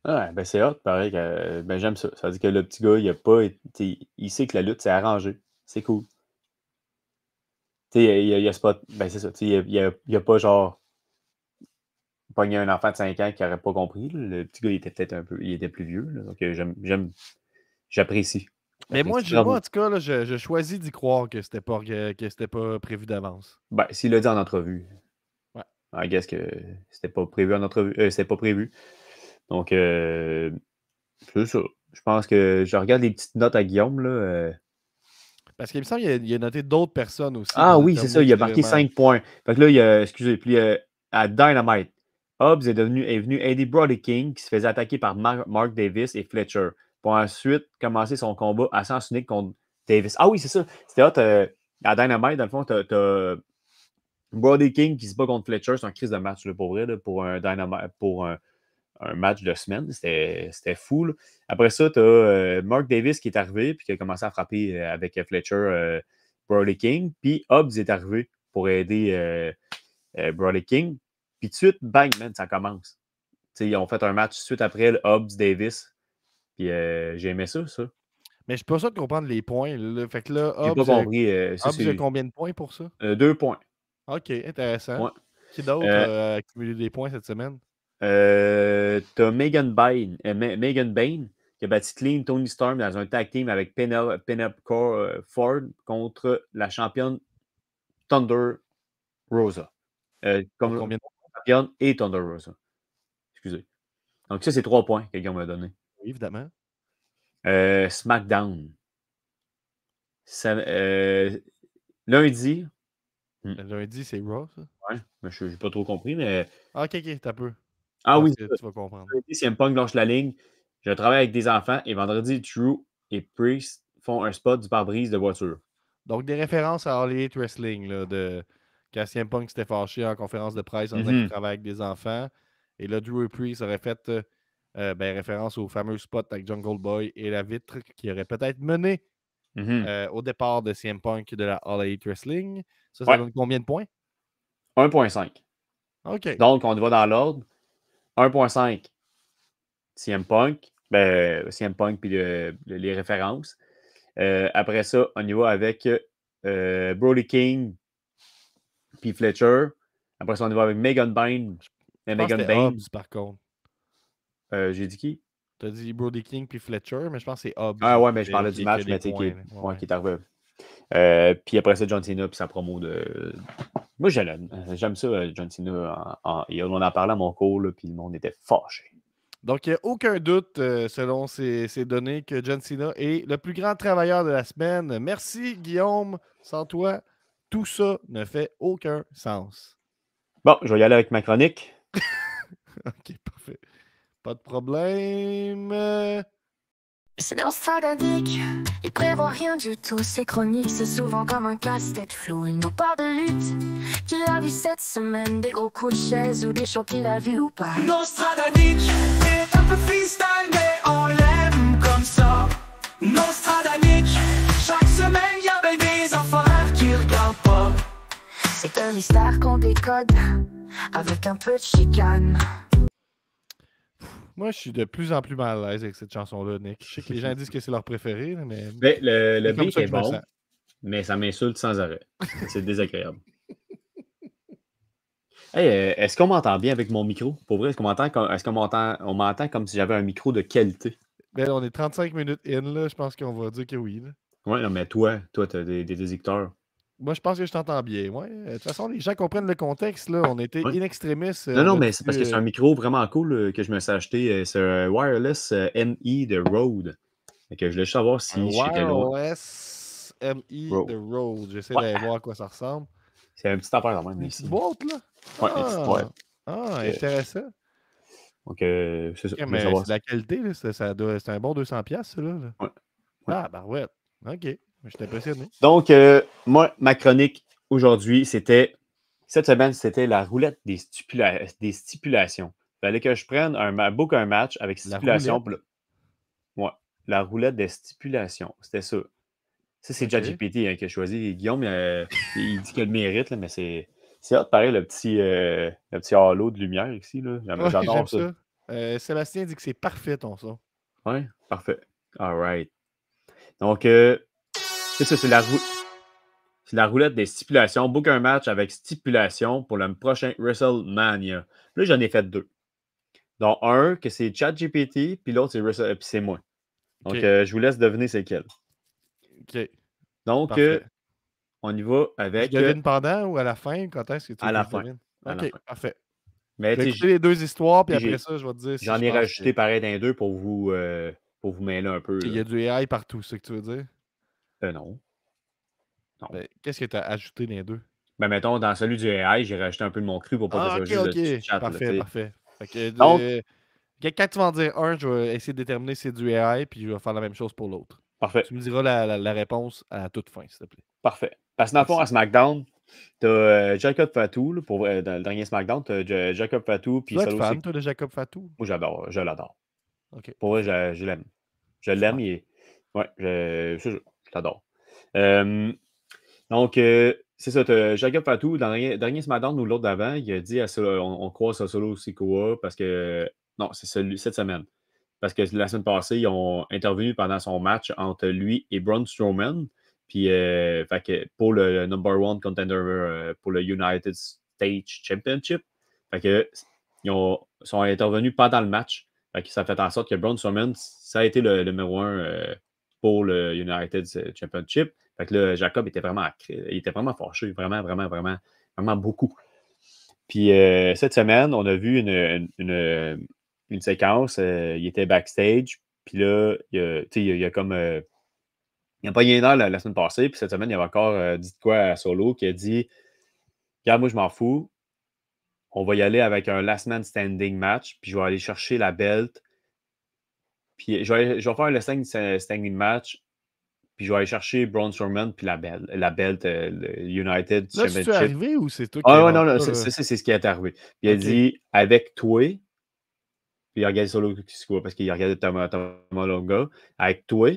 Ah, ben c'est hot, pareil. Ben j'aime ça. Ça veut dire que le petit gars, il sait que la lutte, c'est arrangé. C'est cool. Il y a spot. Ben c'est ça. Il y a pas genre pogné un enfant de 5 ans qui n'aurait pas compris. Là. Le petit gars, il était peut-être un peu. Il était plus vieux. Là. Donc j'apprécie. Mais moi, en tout cas, là, je choisis d'y croire que c'était pas prévu d'avance. Ben, s'il l'a dit en entrevue. Ouais. I guess que c'était pas prévu en entrevue. C'était pas prévu. Donc, c'est ça. Je pense que je regarde les petites notes à Guillaume. Là, Parce qu'il me semble qu'il a noté d'autres personnes aussi. Ah oui, c'est ça. Il a marqué 5 points. Fait que là, excusez, puis à Dynamite, Hobbs est venu aider Brody King qui se faisait attaquer par Mark Davis et Fletcher pour ensuite commencer son combat à sens unique contre Davis. Ah oui, c'est ça. C'était hot. À Dynamite, dans le fond, t'as Brody King qui se bat contre Fletcher. C'est un crise de match là, pour vrai, là, pour un match de semaine. C'était fou. Là. Après ça, tu as Mark Davis qui est arrivé et qui a commencé à frapper avec Fletcher Brody King. Puis Hobbs est arrivé pour aider Brody King. Puis tout de suite, bang, man, ça commence. T'sais, ils ont fait un match tout de suite après, Hobbs-Davis. Puis j'ai aimé ça. Mais je suis pas sûr de comprendre les points. Là. Fait que là, J'ai pas compris. Hobbs a combien de points pour ça? 2 points. OK, intéressant. Ouais. Qui d'autre a accumulé des points cette semaine? T'as Megan Bayne qui a battu Clean Tony Storm dans un tag team avec Penelope Ford contre la championne Thunder Rosa. Comme combien de championne et Thunder Rosa. Excusez. Donc ça, c'est 3 points que quelqu'un m'a donné. Oui, évidemment. SmackDown. Lundi. Lundi, c'est Raw, ça? Ouais, mais je n'ai pas trop compris, mais... OK, t'as peu. Ah oui, tu vas comprendre. Lundi, CM Punk lâche la ligne. Je travaille avec des enfants et vendredi, Drew et Priest font un spot du pare-brise de voiture. Donc, des références à All Elite Wrestling, là, de quand CM Punk s'était fâché en conférence de presse en disant qu'il travaille avec des enfants. Et là, Drew et Priest aurait fait référence au fameux spot avec Jungle Boy et la vitre qui aurait peut-être mené au départ de CM Punk de la All Elite Wrestling. Ça donne combien de points? 1.5. OK. Donc, on y va dans l'ordre. 1.5, CM Punk. CM Punk puis les références. Après ça, on y va avec Brody King puis Fletcher. Après ça, on y va avec Megan Bayne. Megan Bayne. Hobbs, par contre. J'ai dit qui? Tu as dit Brody King puis Fletcher, mais je pense que c'est Hobbs. Ah ouais, mais je parlais du match, mais qui est arrivé. Puis après ça, John Cena puis sa promo de... Moi, j'aime ça, John Cena. On en parlait à mon cours, puis le monde était fâché. Donc, il n'y a aucun doute, selon ces données, que John Cena est le plus grand travailleur de la semaine. Merci, Guillaume. Sans toi, tout ça ne fait aucun sens. Bon, je vais y aller avec ma chronique. OK, parfait. Pas de problème. C'est Nostradamus, il prévoit rien du tout, c'est chronique, c'est souvent comme un casse-tête flou. Il nous parle de lutte, qu'il a vu cette semaine, des gros coups de chaise ou des shows qu'il a vu ou pas. Nostradamus est un peu freestyle, mais on l'aime comme ça. Nostradamus, chaque semaine y'avait des affaires qu'il regarde pas. C'est un mystère qu'on décode, avec un peu de chicane. Moi, je suis de plus en plus mal à l'aise avec cette chanson-là, Nick. Je sais que les gens disent que c'est leur préféré, mais. Mais le C'est comme beat ça que est je me bon, sens. mais ça m'insulte sans arrêt. C'est désagréable. Hey, est-ce qu'on m'entend bien avec mon micro? Pour vrai, est-ce qu'on m'entend comme si j'avais un micro de qualité? Ben, on est 35 minutes in, là. Je pense qu'on va dire que oui. Là. Oui, non, mais toi, tu as des écouteurs. Moi, je pense que je t'entends bien. Ouais. De toute façon, les gens comprennent le contexte. Là. On était Ouais. in extremis. Non, mais c'est parce que c'est un micro vraiment cool que je me suis acheté. C'est un wireless ME de Rode. Fait que je voulais juste savoir si j'étais loin. wireless ME Rode. de Rode. J'essaie Ouais. d'aller voir à quoi ça ressemble. C'est un petit affaire quand même Une ici. petite boîte, là? Ouais, une petite boîte. Intéressant. Donc, c'est ça. Okay, mais c'est de la qualité, là. C'est un bon 200$, celui-là. Là. Ouais. Ah, barouette. OK. Je suis impressionné. Donc, moi, ma chronique aujourd'hui, cette semaine, c'était la roulette des stipulations. Il fallait que je prenne book un match avec stipulation. Ouais, la roulette des stipulations. C'était ça. Ça, c'est OK. ChatGPT qui a choisi. Guillaume, il dit qu'il a le mérite, là, mais c'est hot, pareil, le petit halo de lumière ici. Là. Ouais, J'adore j'aime ça. Sébastien dit que c'est parfait, ton son. Oui, parfait. All right. Donc, c'est ça, c'est la roulette des stipulations. Book un match avec stipulation pour le prochain WrestleMania. Là, j'en ai fait 2. Donc, un, que c'est ChatGPT, puis l'autre, puis c'est moi. Donc, OK. je vous laisse deviner c'est quel. OK. Donc, Parfait. on y va avec... Je devine pendant ou à la fin? Quand est-ce que tu à la je fin. devine? À la OK, fin. parfait. Mais, Je vais écouter les deux histoires, puis j'ai- après ça, je vais te dire si j'en je ai pense rajouté pareil dans les deux pour vous mêler un peu. qu'il y a du AI partout, c'est ce que tu veux dire? Non. Ben, qu'est-ce que tu as ajouté dans les deux? Ben, mettons, dans celui du AI, j'ai rajouté un peu de mon cru pour pas que ce soit juste le chat. Parfait, parfait. Fait que, Donc, quand tu vas en dire un, je vais essayer de déterminer si c'est du AI, puis je vais faire la même chose pour l'autre. parfait. Tu me diras la réponse à toute fin, s'il te plaît. Parfait. Parce que dans le fond, à SmackDown, tu as Jacob Fatou, là, dans le dernier SmackDown, tu as Jacob Fatou. Tu dois être fan, toi, de Jacob Fatou? Moi, je l'adore. OK. Pour vrai, je l'aime. Je l'aime. Ouais, je l'adore. Donc, c'est ça, tu as Jacob Fatou, dans le dernier SmackDown ou l'autre d'avant, il a dit on croise à Solo Sikoa parce que. Non, c'est cette semaine. Parce que la semaine passée, ils ont intervenu pendant son match entre lui et Braun Strowman. Puis, fait que pour le number one contender pour le United States Championship. Fait que, ils sont intervenus pendant le match. Fait que ça fait en sorte que Braun Strowman, ça a été le numéro 1 pour le United Championship. Fait que là, Jacob était vraiment fâché. Vraiment beaucoup. Puis, cette semaine, on a vu une séquence. Il était backstage. Puis là, il a comme... il n'a pas gagné d'heure la semaine passée, puis cette semaine, il avait encore dit de quoi à Solo, qui a dit « Regarde, moi, je m'en fous. On va y aller avec un last man standing match, puis je vais aller chercher la belt. Puis je vais faire le standing match, puis je vais aller chercher Braun Strowman, puis la belt, le United Là, Championship. c'est arrivé ou c'est toi qui Ah ouais, non, c'est ce qui est arrivé. Puis il a dit « Avec toi, puis il a regardé Solo parce qu'il a regardé Tama Longa, avec toi,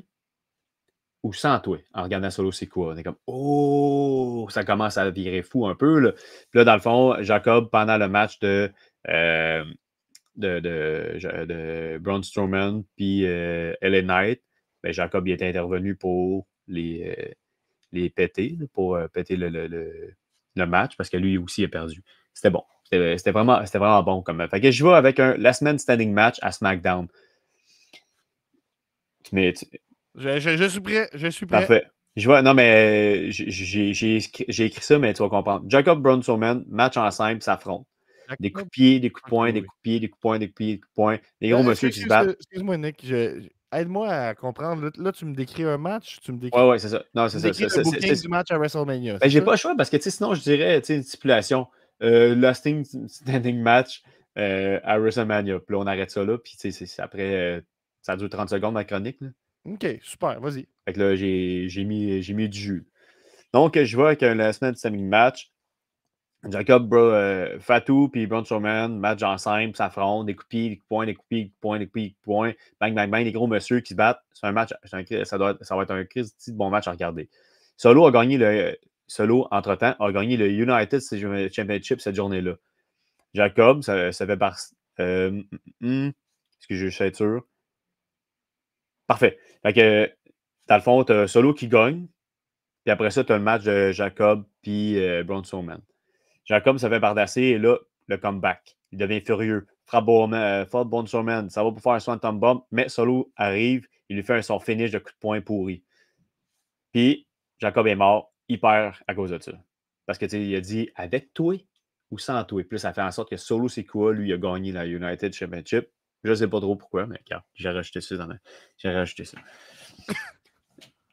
ou sans toi, en regardant Solo Sikoa. On est comme, oh, ça commence à virer fou un peu. Là. Puis là, dans le fond, Jacob, pendant le match de Braun Strowman puis LA Knight, ben, Jacob il était intervenu pour les péter, pour péter le match, parce que lui aussi a perdu. C'était bon. C'était vraiment bon comme match. Fait que je vais avec un last man standing match à SmackDown. Je suis prêt. Je suis prêt. Parfait. Non, mais j'ai écrit ça, mais tu vas comprendre. Jacob Braun Strowman, match en simple, s'affrontent. Des coups de pied, des coups de poing, des coups de pied, des coups de poing, des coups de pied, des coups de poing. Des gros monsieur qui se battent. Excuse-moi, Nick. Aide-moi à comprendre. Là, tu me décris un match. Tu me décris... Ouais, c'est ça. Non, c'est ça. Tu me décris le booking du match à WrestleMania. Ben, j'ai pas le choix parce que sinon, je dirais une stipulation. Lasting standing match à WrestleMania. Puis là, on arrête ça là. Puis après, ça dure 30 secondes, ma chronique. Là. OK, super, vas-y. Fait que là, j'ai mis du jus. Donc, je vais avec la semaine de samedi match. Jacob, bro, Fatou puis Braun Strowman, match en simple, s'affrontent, des coups de pied, des coups de poing, des coups de pied, des coups de poing, des coups de pied, des coups de poing, bang, bang, bang, des gros messieurs qui se battent. C'est un match, ça va être un petit bon match à regarder. Solo, entre-temps, a gagné le United Championship cette journée-là. Jacob, ça fait par... est-ce que je suis sûr? Parfait. Fait que, dans le fond, tu as Solo qui gagne, puis après ça, tu as le match de Jacob puis Braun Strowman. Jacob se fait bardasser et là, le comeback. Il devient furieux. Frappe Braun Strowman. Ça va pour faire un Swanton Bomb, mais Solo arrive. Il lui fait son finish de coup de poing pourri. Puis, Jacob est mort. Il perd à cause de ça. Parce que, tu sais, il a dit avec toi ou sans toi. Puis là, ça fait en sorte que Solo Sikoa, lui, a gagné la United Championship. Je ne sais pas trop pourquoi, mais regarde, j'ai rajouté ça.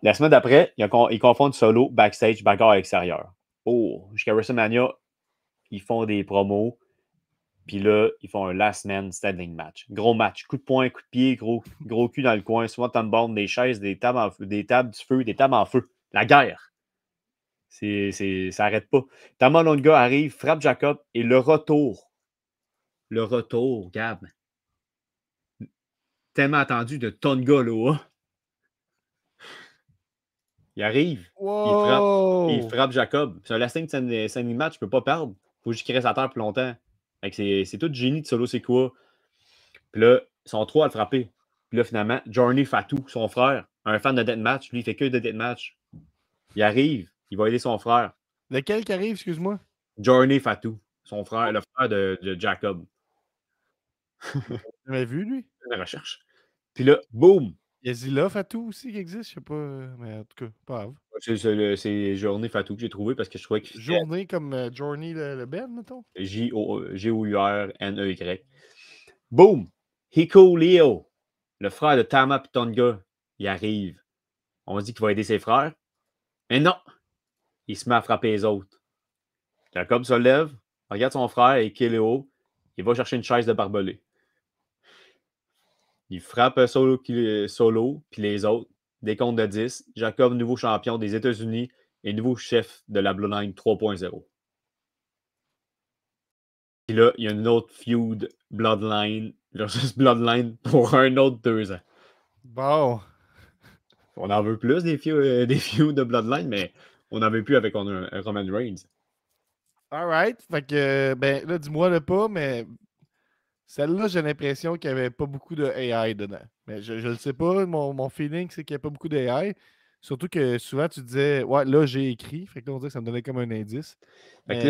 La semaine d'après, ils confondent Solo backstage, bagarre extérieur. Oh, jusqu'à WrestleMania, ils font des promos. Puis là, ils font un last man standing match. Gros match. Coup de poing, coup de pied, gros cul dans le coin. Souvent, bombe, des chaises, des tables du feu, des tables en feu. La guerre. Ça n'arrête pas. Tama Longa arrive, frappe Jacob et le retour, Gab. Tellement attendu de Tonga là. Il arrive, Wow! il frappe Jacob. C'est un lasting standing match, je ne peux pas perdre. Il faut juste qu'il reste à terre plus longtemps. C'est tout génie de Solo Sikoa. Puis là, ils sont trois à le frapper. Puis là, finalement, Journey Fatou, son frère, un fan de Deathmatch, lui, il fait que de Deathmatch. Il arrive, il va aider son frère. Lequel qui arrive, excuse-moi? Journey Fatou, son frère, le frère de Jacob. Tu l'avais vu, lui? La recherche. Puis là, boum! Il y a Zilla Fatou aussi qui existe, je sais pas, mais en tout cas, pas grave. C'est Journey Fatou que j'ai trouvé parce que je trouvais que c'était Journée comme Journey le Ben, mettons? Journey. Boum! Hiko Leo, le frère de Tama Pitonga, il arrive. On se dit qu'il va aider ses frères. Mais non! Il se met à frapper les autres. Jacob se lève, regarde son frère et Kileo. Il va chercher une chaise de barbelé. Il frappe Solo, puis les autres. Décompte de 10. Jacob, nouveau champion des États-Unis et nouveau chef de la Bloodline 3.0. Puis là, il y a une autre feud Bloodline versus Bloodline pour un autre 2 ans. Bon. On en veut plus des feuds de Bloodline, mais on n'en veut plus avec Roman Reigns. Alright. Fait que, ben là, dis-moi le pas, mais celle-là, j'ai l'impression qu'il n'y avait pas beaucoup de AI dedans. Mais je le sais pas. Mon feeling, c'est qu'il n'y a pas beaucoup de AI. Surtout que souvent, tu disais, ouais, là, j'ai écrit. Fait que là, on dirait que ça me donnait comme un indice. Fait que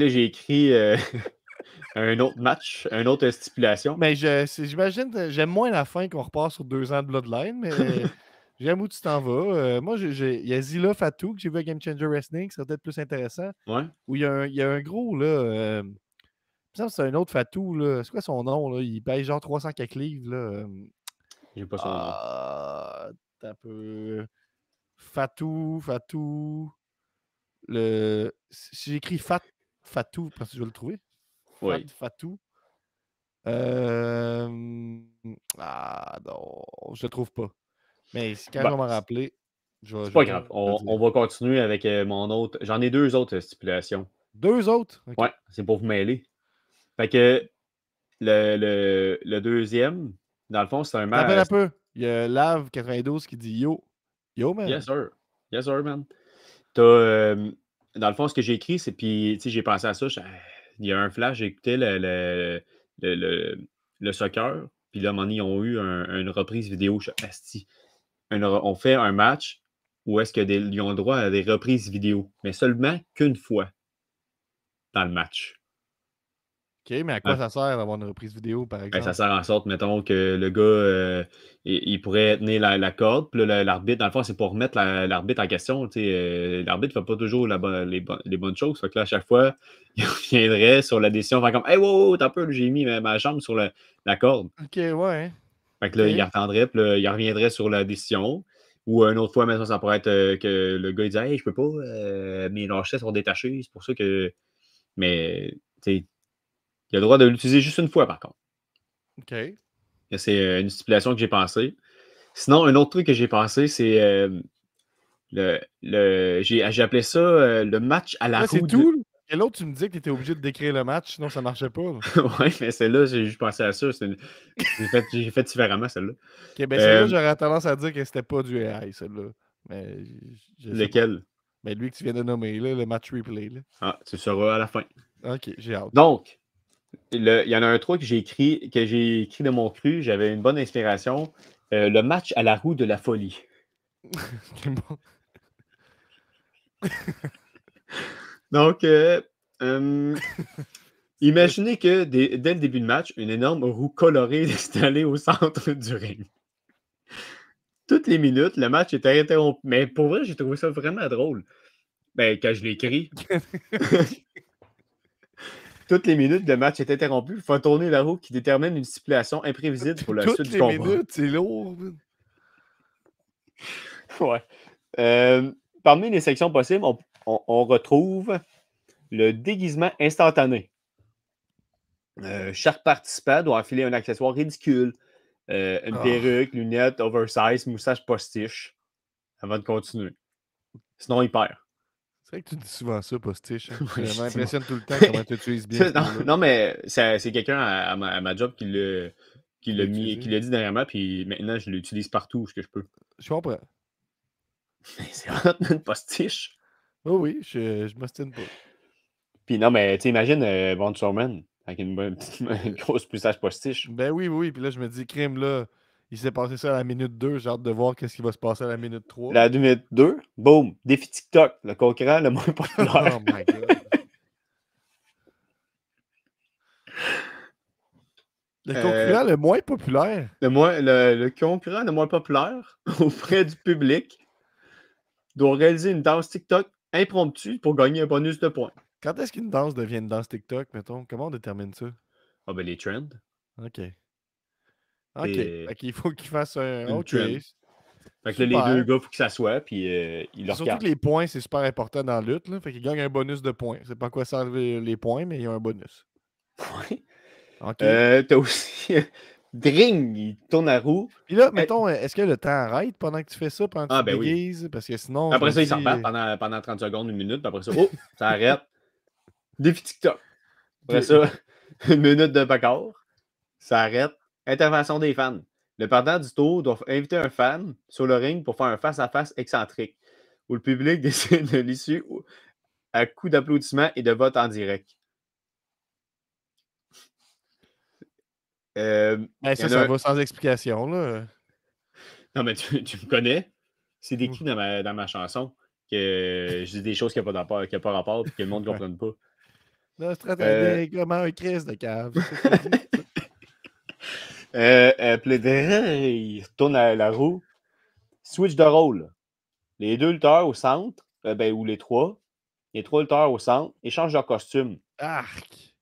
là, j'ai écrit un autre match, une autre stipulation. Mais j'imagine, j'aime moins la fin qu'on repart sur 2 ans de Bloodline, mais j'aime où tu t'en vas. Moi, il y a Zilla Fatou que j'ai vu à Game Changer Wrestling, ça serait peut-être plus intéressant. Ouais. Où il y a un gros, là. Il me semble que c'est un autre Fatou, là. C'est quoi son nom, là? Il paye genre 300 quelques livres, là. J'ai pas son nom. T'as un peu. Fatou. Si j'écris Fatou, parce que je vais le trouver. Oui. Fatou. Non, je le trouve pas. Mais quand je vais m'en rappeler, c'est pas grave. On va continuer avec mon autre. J'en ai 2 autres stipulations. 2 autres? Okay. Ouais, c'est pour vous mêler. Fait que le deuxième, dans le fond, c'est un match. Rappelle un peu. Il y a Lav92 qui dit Yo. Yo, man. Yes, sir. Yes, sir, man. T'as, dans le fond, ce que j'ai écrit, c'est. Puis, tu sais, j'ai pensé à ça. Il y a un flash, j'ai écouté le soccer. Puis là, à un moment donné, ils ont eu une reprise vidéo. On fait un match où est-ce qu'ils ont le droit à des reprises vidéo, mais seulement qu'une fois dans le match. OK, mais à quoi ça sert d'avoir une reprise vidéo, par exemple? Ben, ça sert en sorte, mettons, que le gars, il pourrait tenir la corde, puis là, l'arbitre, dans le fond, c'est pour remettre l'arbitre en question. L'arbitre ne fait pas toujours les bonnes choses. Fait que là, à chaque fois, il reviendrait sur la décision, faire comme « Hey, wow, t'as peur, j'ai mis ma jambe sur la corde. » OK, ouais. Fait que là, il attendrait, puis là, il reviendrait sur la décision. Ou une autre fois, maintenant, ça pourrait être que le gars, il dit « Hey, je peux pas, mes lâchets sont détachés. » C'est pour ça que... Mais, tu sais, il a le droit de l'utiliser juste une fois, par contre. OK. C'est une stipulation que j'ai pensée. Sinon, un autre truc que j'ai pensé, c'est j'ai appelé ça le match à la Là, c'est roue. tout. Et l'autre, tu me disais que tu étais obligé de décrire le match, sinon ça marchait pas. Là. Ouais, mais celle-là, j'ai juste pensé à ça. J'ai fait différemment, celle-là. Ok, ben celle-là, j'aurais tendance à dire que c'était pas du AI, celle-là. Mais je sais pas. Lequel? Ben lui que tu viens de nommer, là, le match replay. Là. Ah, tu le sauras à la fin. Ok, j'ai hâte. Donc, il y en a un truc que j'ai écrit de mon cru. J'avais une bonne inspiration. Le match à la roue de la folie. Ok, bon. Donc, imaginez que dès le début de match, une énorme roue colorée est installée au centre du ring. Toutes les minutes, le match était interrompu. Mais pour vrai, j'ai trouvé ça vraiment drôle. Ben, quand je l'ai écrit. Toutes les minutes, le match est interrompu. Il faut tourner la roue qui détermine une stipulation imprévisible pour la suite du combat. Toutes les minutes, c'est lourd. Ouais. Parmi les sections possibles, on retrouve le déguisement instantané. Chaque participant doit enfiler un accessoire ridicule. Une perruque, lunettes, oversize, moustache postiche avant de continuer. Sinon, il perd. C'est vrai que tu dis souvent ça, postiche. Hein? Oui, Ça m'impressionne tout le temps comment tu utilises bien. Non, mais c'est quelqu'un à ma job qui l'a utilisé. dit dernièrement, puis maintenant, je l'utilise partout où je peux. Je comprends. C'est vraiment une postiche. Oh oui, je m'ostine pas. Puis non, mais tu imagines Braun Strowman avec une grosse moustache postiche. Ben oui. Puis là, je me dis, crime, là, il s'est passé ça à la minute 2. J'ai hâte de voir qu'est-ce qui va se passer à la minute 3. La minute 2, boum, défi TikTok, le concurrent le moins populaire. Oh my God. Le concurrent le moins populaire. Le concurrent le moins populaire auprès du public doit réaliser une danse TikTok impromptue pour gagner un bonus de points. Quand est-ce qu'une danse devient une danse TikTok, mettons? Comment on détermine ça? Ah ben les trends. OK. Fait qu'il faut qu'il fasse un... Une OK. trend. Fait que là, les deux gars, il faut qu'ils s'assoient, puis ils leur Surtout regardent. que les points, c'est super important dans la lutte. Là. Fait qu'ils gagnent un bonus de points. C'est pas quoi ça les points, mais il y a un bonus. Oui. OK. T'as aussi Dring, il tourne à roue. Puis là, mettons, est-ce que le temps arrête pendant que tu fais ça, pendant que tu te oui. déguises? Parce que sinon... Après ça, ils s'en repartent pendant 30 secondes, une minute, puis après ça, ça arrête. Défi TikTok. Après ça, une minute de bagarre. Ça arrête. Intervention des fans. Le perdant du tour doit inviter un fan sur le ring pour faire un face-à-face excentrique, où le public décide de l'issue à coups d'applaudissements et de vote en direct. ça va sans explication, là. Non, mais tu me connais. C'est décrit dans ma chanson que je dis des choses qui n'ont pas rapport et que le monde ne comprenne pas. Là, c'est comme un Christ de cave. Il retourne à la roue. Switch de rôle. Les deux lutteurs au centre, ou les trois lutteurs au centre, échangent leur costume. Arc!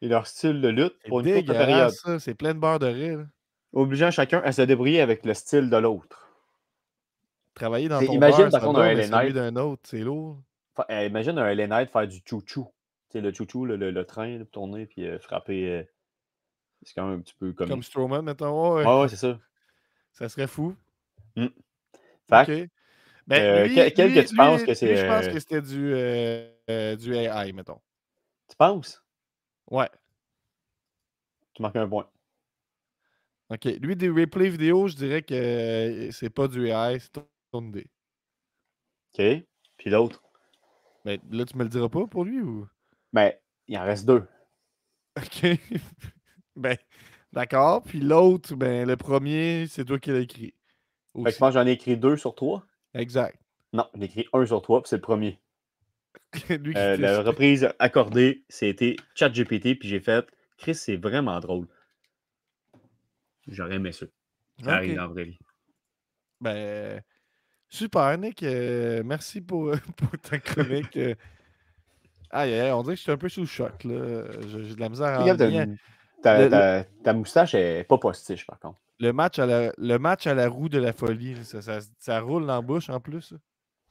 Et leur style de lutte pour une courte période. Ça, c'est plein de beurre de riz. Là. Obligeant chacun à se débrouiller avec le style de l'autre. Travailler dans ton imagine, beurre, par contre, un mais LA celui d'un autre, c'est lourd. Imagine un LA Knight faire du chou-chou. Tu sais, le chou-chou, le train, là, tourner puis frapper. C'est quand même un petit peu comique. Comme Strowman, mettons. Ouais, c'est ça. Ça serait fou. Fait OK. Ben, quel que tu penses que c'est. Je pense que c'était du AI, mettons. Tu penses? Ouais. Tu marques un point. OK. Lui, des replays vidéo, je dirais que c'est pas du AI, c'est ton idée. OK. Puis l'autre? Ben, là, tu me le diras pas pour lui ou? Ben, il en reste deux. OK. Ben, d'accord. Puis l'autre, ben, le premier, c'est toi qui l'as écrit. Fait que je pense que j'en ai écrit 2 sur 3. Exact. Non, j'en ai écrit 1 sur 3, puis c'est le premier. Lui la reprise accordée, c'était ChatGPT, puis j'ai fait Chris, c'est vraiment drôle. J'aurais aimé ça. Ça arrive dans la vraie vie. Ben, super, Nick. Merci pour ta chronique. On dirait que je suis un peu sous le choc. Là. J'ai de la misère à ta moustache est pas postiche, par contre. le match à la roue de la folie, ça roule dans la bouche en plus.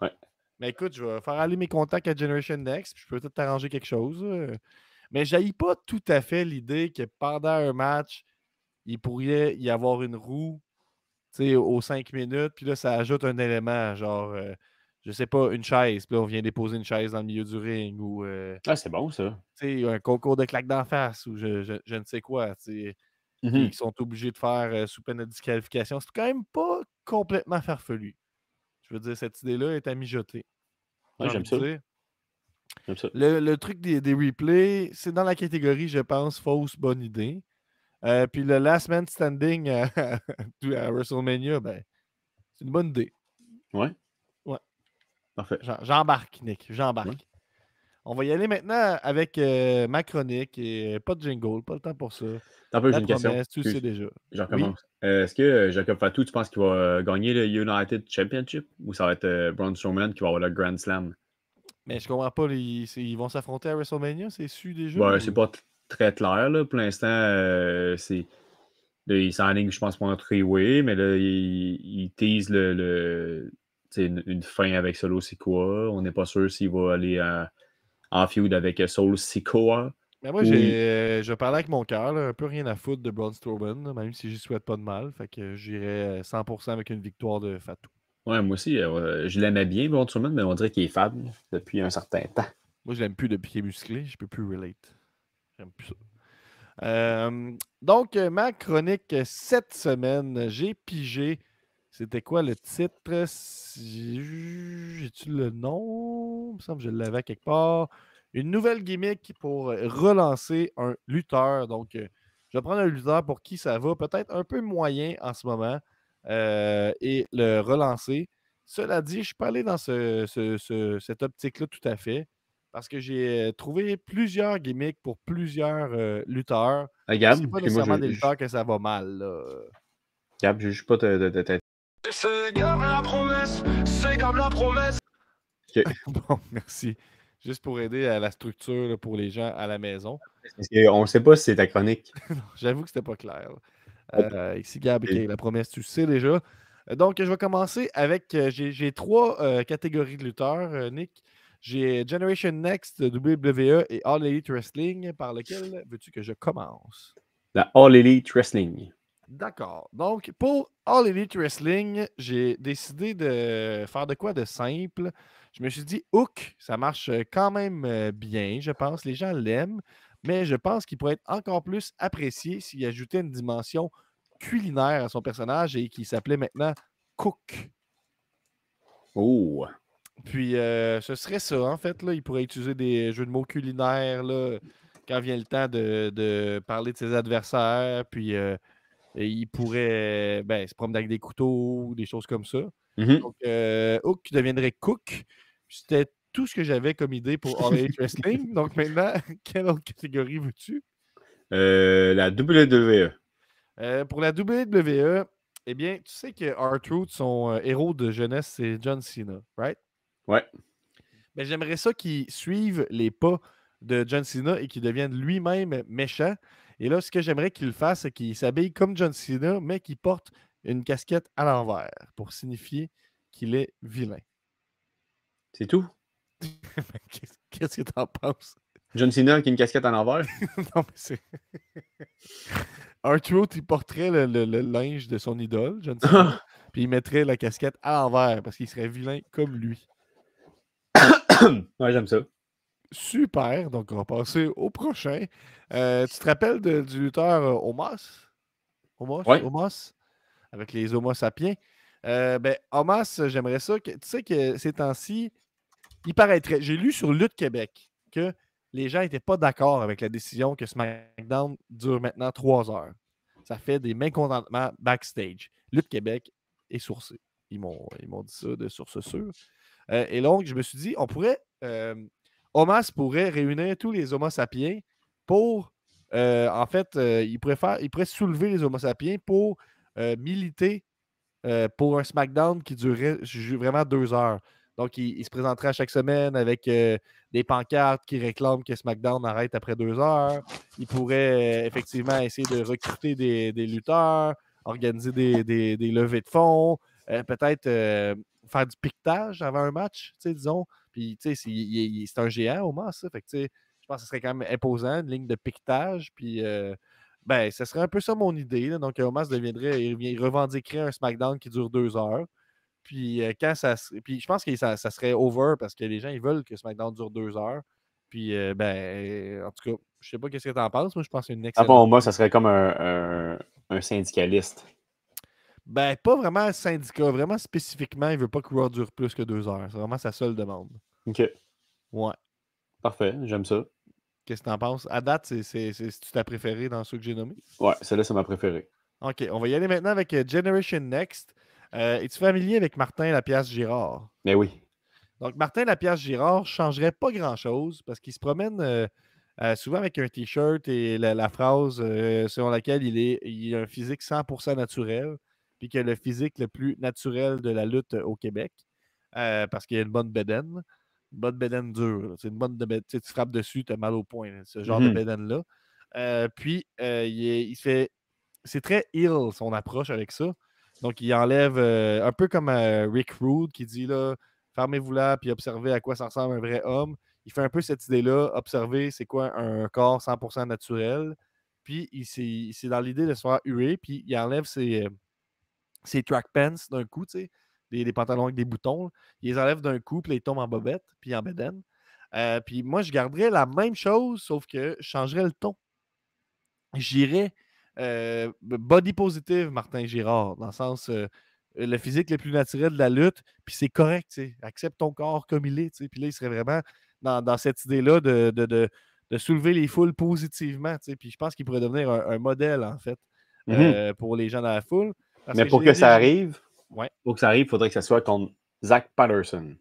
Ouais. Mais écoute, je vais faire aller mes contacts à Generation Next, puis je peux peut-être t'arranger quelque chose. Mais je n'haïs pas tout à fait l'idée que pendant un match, il pourrait y avoir une roue aux 5 minutes, puis là, ça ajoute un élément, genre, je sais pas, une chaise, puis là, on vient déposer une chaise dans le milieu du ring, ou Ah, c'est bon, ça. un concours de claques d'en face, ou je ne sais quoi, Mhm. qui sont obligés de faire sous peine de disqualification. C'est quand même pas complètement farfelu. Je veux dire, cette idée-là est à mijoter. Ouais, J'ai j'aime envie ça. de dire. J'aime ça. Le truc des replays, c'est dans la catégorie, je pense, fausse bonne idée. Puis le Last Man Standing à WrestleMania, ben, c'est une bonne idée. Ouais. Ouais. Parfait. J'embarque, Nick. Ouais. J'embarque. On va y aller maintenant avec ma chronique et pas de jingle, pas le temps pour ça. Attends un peu, j'ai La une question. promesse, tu le sais Excuse, déjà. je Oui. recommence. Est-ce que Jacob Fatu, tu penses qu'il va gagner le United Championship ou ça va être Braun Strowman qui va avoir le Grand Slam? Mais je comprends pas, ils vont s'affronter à WrestleMania, c'est su déjà? Ouais, ou- c'est pas très clair. Là. Pour l'instant, là, il s'enligne, je pense, pour un three-way, mais là, il tease une fin avec Solo Sikoa. On n'est pas sûr s'il va aller en feud avec Solo Sikoa. Mais moi, ou je parlais avec mon cœur, là, un peu rien à foutre de Braun Strowman, là, même si j'y souhaite pas de mal. Fait que j'irais 100% avec une victoire de Fatou. Ouais, moi aussi, je l'aimais bien, Braun Strowman, mais on dirait qu'il est fade depuis un certain temps. Moi, je l'aime plus depuis qu'il est musclé, je peux plus relate. J'aime plus ça. Donc, ma chronique cette semaine, j'ai pigé. C'était quoi le titre? J'ai-tu le nom? Il me semble que je l'avais quelque part. Une nouvelle gimmick pour relancer un lutteur. Donc, je vais prendre un lutteur pour qui ça va peut-être un peu moyen en ce moment et le relancer. Cela dit, je ne suis pas allé dans cette optique-là tout à fait parce que j'ai trouvé plusieurs gimmicks pour plusieurs lutteurs. Ah, Gab, C'est pas puis moi, nécessairement des lutteurs que ça va mal. Là. Gab, je ne juge pas de tête. C'est comme la promesse, c'est comme la promesse. Bon, merci. Juste pour aider à la structure là, pour les gens à la maison. On ne sait pas si c'est ta chronique. J'avoue que c'était pas clair. Hop. Ici, Gab, Et- la promesse, tu sais déjà. Donc, je vais commencer avec. J'ai trois catégories de lutteurs, Nick. J'ai Generation Next, WWE et All Elite Wrestling. Par lequel veux-tu que je commence? La All Elite Wrestling. D'accord. Donc, pour All Elite Wrestling, j'ai décidé de faire de quoi de simple. Je me suis dit, Hook, ça marche quand même bien, je pense. Les gens l'aiment, mais je pense qu'il pourrait être encore plus apprécié s'il ajoutait une dimension culinaire à son personnage et qu'il s'appelait maintenant Cook. Oh. Puis, ce serait ça, en fait. Là, il pourrait utiliser des jeux de mots culinaires là, quand vient le temps de parler de ses adversaires. Puis, et il pourrait se promener avec des couteaux, des choses comme ça. Mhm. Donc, Hook deviendrait Cook. C'était tout ce que j'avais comme idée pour All Elite Wrestling. Donc, maintenant, quelle autre catégorie veux-tu? La WWE. Pour la WWE, eh bien, tu sais que R-Truth, son héros de jeunesse, c'est John Cena, right? Ouais. Mais j'aimerais ça qu'il suive les pas de John Cena et qu'il devienne lui-même méchant. Et là, ce que j'aimerais qu'il fasse, c'est qu'il s'habille comme John Cena, mais qu'il porte une casquette à l'envers pour signifier qu'il est vilain. C'est tout? Qu'est-ce que t'en penses? John Cena qui a une casquette à l'envers? Non, mais c'est. R-Truth, il porterait le linge de son idole, John Cena, puis il mettrait la casquette à l'envers parce qu'il serait vilain comme lui. Ouais, j'aime ça. Super, donc on va passer au prochain. Tu te rappelles du lutteur Omos? Ouais. Omos? Avec les Homo sapiens. Omos, j'aimerais ça. Tu sais que ces temps-ci, il paraîtrait. J'ai lu sur Lutte Québec que les gens n'étaient pas d'accord avec la décision que SmackDown dure maintenant 3 heures. Ça fait des mécontentements backstage. Lutte Québec est sourcé. Ils m'ont dit ça de source sûre. Et donc, je me suis dit, on pourrait. Omos pourrait réunir tous les Homo sapiens pour. En fait, il pourrait soulever les Homo sapiens pour militer pour un SmackDown qui durerait vraiment 2 heures. Donc, il se présenterait à chaque semaine avec des pancartes qui réclament que SmackDown arrête après 2 heures. Il pourrait effectivement essayer de recruter des lutteurs, organiser des levées de fonds, peut-être faire du piquetage avant un match, disons. Puis, tu sais, c'est un géant au moins, ça. Fait que, tu sais, je pense que ce serait quand même imposant, une ligne de piquetage. Puis, Ben, ce serait un peu ça mon idée. Là. Donc, Omos deviendrait, il revendiquerait un SmackDown qui dure 2 heures. Puis, puis je pense que ça serait over parce que les gens, ils veulent que SmackDown dure 2 heures. Puis, en tout cas, je sais pas ce que tu en penses. Moi, je pense que c'est une excellente. Moi, ça serait comme un syndicaliste. Ben, pas vraiment un syndicat. Vraiment spécifiquement, il veut pas que Raw dure plus que 2 heures. C'est vraiment sa seule demande. OK. Ouais. Parfait, j'aime ça. Qu'est-ce que tu en penses? À date, c'est-tu ta préférée dans ceux que j'ai nommés? Ouais, celle-là, c'est ma préférée. OK, on va y aller maintenant avec Generation Next. Es-tu familier avec Martin Lapiace-Girard? Mais oui. Donc, Martin Lapiace-Girard ne changerait pas grand-chose parce qu'il se promène souvent avec un T-shirt et la phrase selon laquelle il a un physique 100% naturel, puis qu'il a le physique le plus naturel de la lutte au Québec parce qu'il a une bonne bédaine. Une bonne bédaine dure. C'est une bonne tu frappes dessus, tu as mal au poing. Là, ce genre de bédaine-là. Il fait. C'est très heel son approche avec ça. Donc, il enlève un peu comme Rick Rude qui dit là, fermez-vous là, puis observez à quoi ça ressemble un vrai homme. Il fait un peu cette idée-là, observer c'est quoi un corps 100% naturel. Puis, c'est dans l'idée de se faire huer, puis il enlève ses track pants d'un coup, tu sais, des pantalons avec des boutons. Là. Il les enlève d'un coup, puis ils tombent en bobette, puis en bedaine. Puis moi, je garderais la même chose, sauf que je changerais le ton. J'irais body positive, Martin Girard, dans le sens le physique le plus naturel de la lutte, puis c'est correct, tu sais. Accepte ton corps comme il est, tu sais. Puis là, il serait vraiment dans cette idée-là de soulever les foules positivement, tu sais. Puis je pense qu'il pourrait devenir un modèle, en fait, pour les gens dans la foule. Mais pour que ça arrive, ouais. il faudrait que ça soit contre Zach Patterson.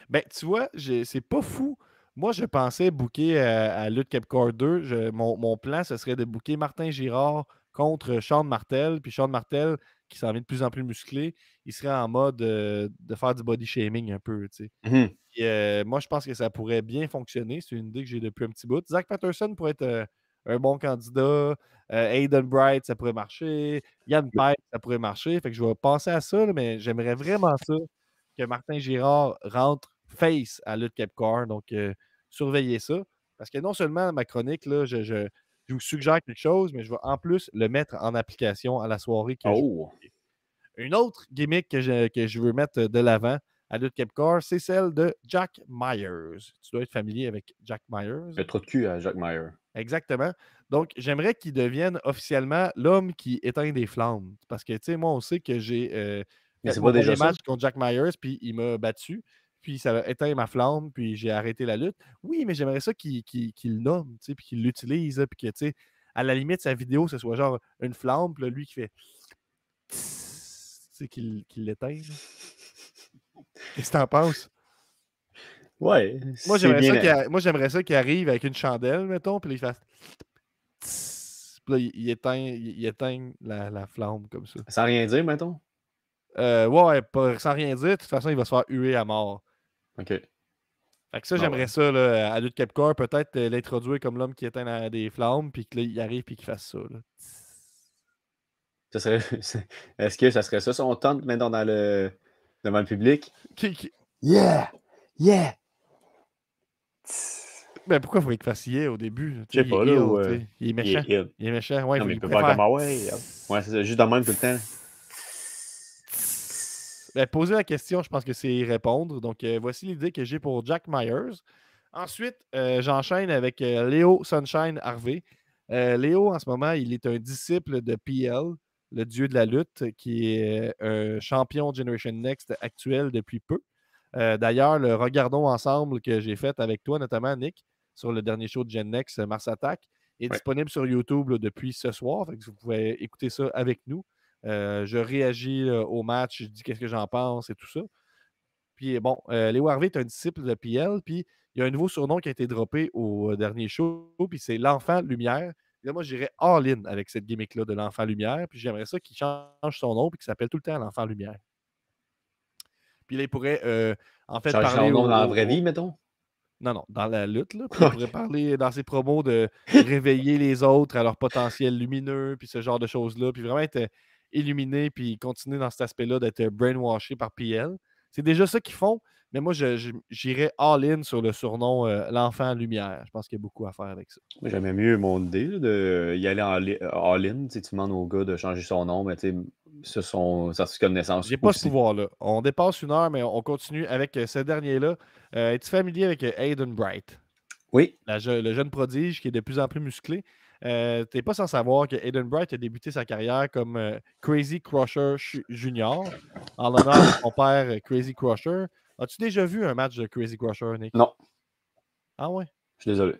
Ben, tu vois, c'est pas fou. Moi, je pensais booker à Lutte Capcore 2. Mon plan, ce serait de booker Martin Girard contre Sean Martel. Puis Sean Martel, qui s'en vient de plus en plus musclé, il serait en mode de faire du body shaming un peu. Tu sais. Et, moi, je pense que ça pourrait bien fonctionner. C'est une idée que j'ai depuis un petit bout. Zach Patterson pourrait être un bon candidat. Aiden Bright, ça pourrait marcher. Yann Pike, ça pourrait marcher. Fait que je vais penser à ça, là, mais j'aimerais vraiment ça que Martin Girard rentre face à Lutte Capcore. Donc, surveillez ça. Parce que non seulement ma chronique, là, je vous suggère quelque chose, mais je vais en plus le mettre en application à la soirée. Une autre gimmick que je veux mettre de l'avant à Lutte Capcore, c'est celle de Jack Myers. Tu dois être familier avec Jack Myers. Le trou de cul à Jack Myers. Exactement. Donc, j'aimerais qu'il devienne officiellement l'homme qui éteint des flammes. Parce que, tu sais, moi, on sait que j'ai fait mon premier match contre Jack Myers, puis il m'a battu. Puis ça a éteint ma flamme, puis j'ai arrêté la lutte. Oui, mais j'aimerais ça qu'il le nomme, tu sais, puis qu'il l'utilise, puis que, tu sais, à la limite, sa vidéo, ce soit genre une flamme, puis là, lui qui fait... Tu sais, qu'il l'éteint. Qu'est-ce que t'en penses? Ouais. Moi, j'aimerais ça qu'il arrive avec une chandelle, mettons, puis là, il fasse... Puis là, il éteint la flamme comme ça. Sans rien dire, mettons? Ouais, sans rien dire. De toute façon, il va se faire huer à mort. OK. Fait que ça, j'aimerais ça là, à Lutte Capcore, peut-être l'introduire comme l'homme qui éteint des flammes, puis qu'il arrive et qu'il fasse ça. Là. Est-ce que ça serait ça son tente, maintenant devant le public? Yeah! Yeah! Ben pourquoi il faudrait qu'il fasse yeah au début? Je sais pas, là. Il est méchant. Il est méchant. Ouais, non, mais il peut pas comme ouais, c'est ça, juste de même tout le temps. Ben, poser la question, je pense que c'est y répondre. Donc, voici l'idée que j'ai pour Jack Myers. Ensuite, j'enchaîne avec Léo Sunshine Harvey. Léo, en ce moment, il est un disciple de PL, le dieu de la lutte, qui est un champion Generation Next actuel depuis peu. D'ailleurs, le Regardons ensemble que j'ai fait avec toi, notamment Nick, sur le dernier show de Gen Next, Mars Attack, est disponible sur YouTube là, depuis ce soir. Fait que vous pouvez écouter ça avec nous. Je réagis au match, je dis qu'est-ce que j'en pense et tout ça. Puis bon, Léo Harvey est un disciple de PL, puis il y a un nouveau surnom qui a été droppé au dernier show, puis c'est l'Enfant Lumière. Et là, moi, j'irais all-in avec cette gimmick-là de l'Enfant Lumière, puis j'aimerais ça qu'il change son nom, puis qu'il s'appelle tout le temps l'Enfant Lumière. Puis là, il pourrait en fait parler son nom dans la vraie vie, mettons? Non, dans la lutte, là. Puis il pourrait parler dans ses promos de réveiller les autres à leur potentiel lumineux, puis ce genre de choses-là, puis vraiment être illuminé, puis continuer dans cet aspect-là d'être brainwashé par PL. C'est déjà ça qu'ils font, Mais moi, j'irais all-in sur le surnom l'enfant lumière. Je pense qu'il y a beaucoup à faire avec ça. Moi, j'aimais mieux mon idée là, de y aller all-in. Tu demandes au gars de changer son nom, mais c'est son certificat de naissance. J'ai pas ce aussi. pouvoir-là. On dépasse 1 heure, mais on continue avec ce dernier-là. Es-tu familier avec Aiden Bright? Oui. Le jeune prodige qui est de plus en plus musclé. Tu n'es pas sans savoir que Aiden Bright a débuté sa carrière comme Crazy Crusher Junior, en l'honneur de son père Crazy Crusher. As-tu déjà vu un match de Crazy Crusher, Nick? Non. Ah ouais? Je suis désolé.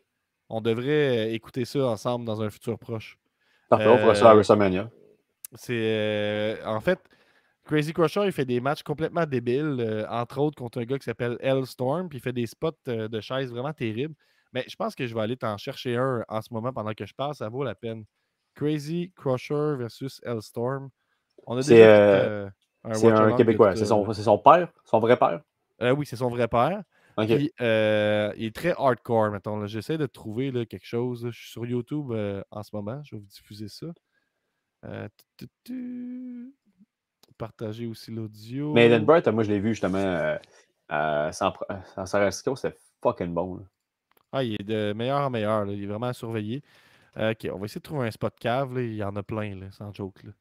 On devrait écouter ça ensemble dans un futur proche. Parfait, on fera ça à WrestleMania. En fait, Crazy Crusher, il fait des matchs complètement débiles, entre autres contre un gars qui s'appelle Hellstorm, puis il fait des spots de chaises vraiment terribles. Mais je pense que je vais aller t'en chercher un en ce moment pendant que je passe, ça vaut la peine. Crazy Crusher versus Hellstorm. On a déjà fait c'est un Québécois. C'est son père? Son vrai père? Oui, c'est son vrai père. Okay. Puis, il est très hardcore, mettons. Là. J'essaie de trouver là, quelque chose. Là. Je suis sur YouTube en ce moment. Je vais vous diffuser ça. Partager aussi l'audio. Mais Aiden Bright, moi, je l'ai vu justement à San Francisco. C'était fucking bon. Là. Ah, il est de meilleur en meilleur. Là. Il est vraiment à surveiller. OK, on va essayer de trouver un spot cave. Là. Il y en a plein, là, sans joke. Là.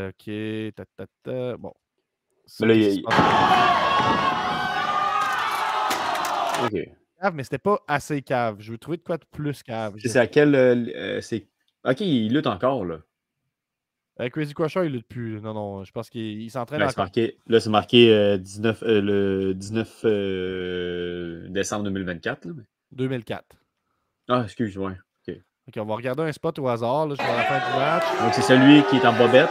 OK. Bon. Mais là, il... OK. Cave, mais c'était pas assez cave. Je veux trouver de quoi de plus cave. C'est à quel... OK, il lutte encore, là. Crazy Crusher, il lutte plus. Non, je pense qu'il s'entraîne encore. C'est marqué le 19 décembre 2024. Là, mais... 2004. Ah, excuse-moi. OK, on va regarder un spot au hasard. Là, je vais à la fin du match. Donc, c'est celui qui est en bobette?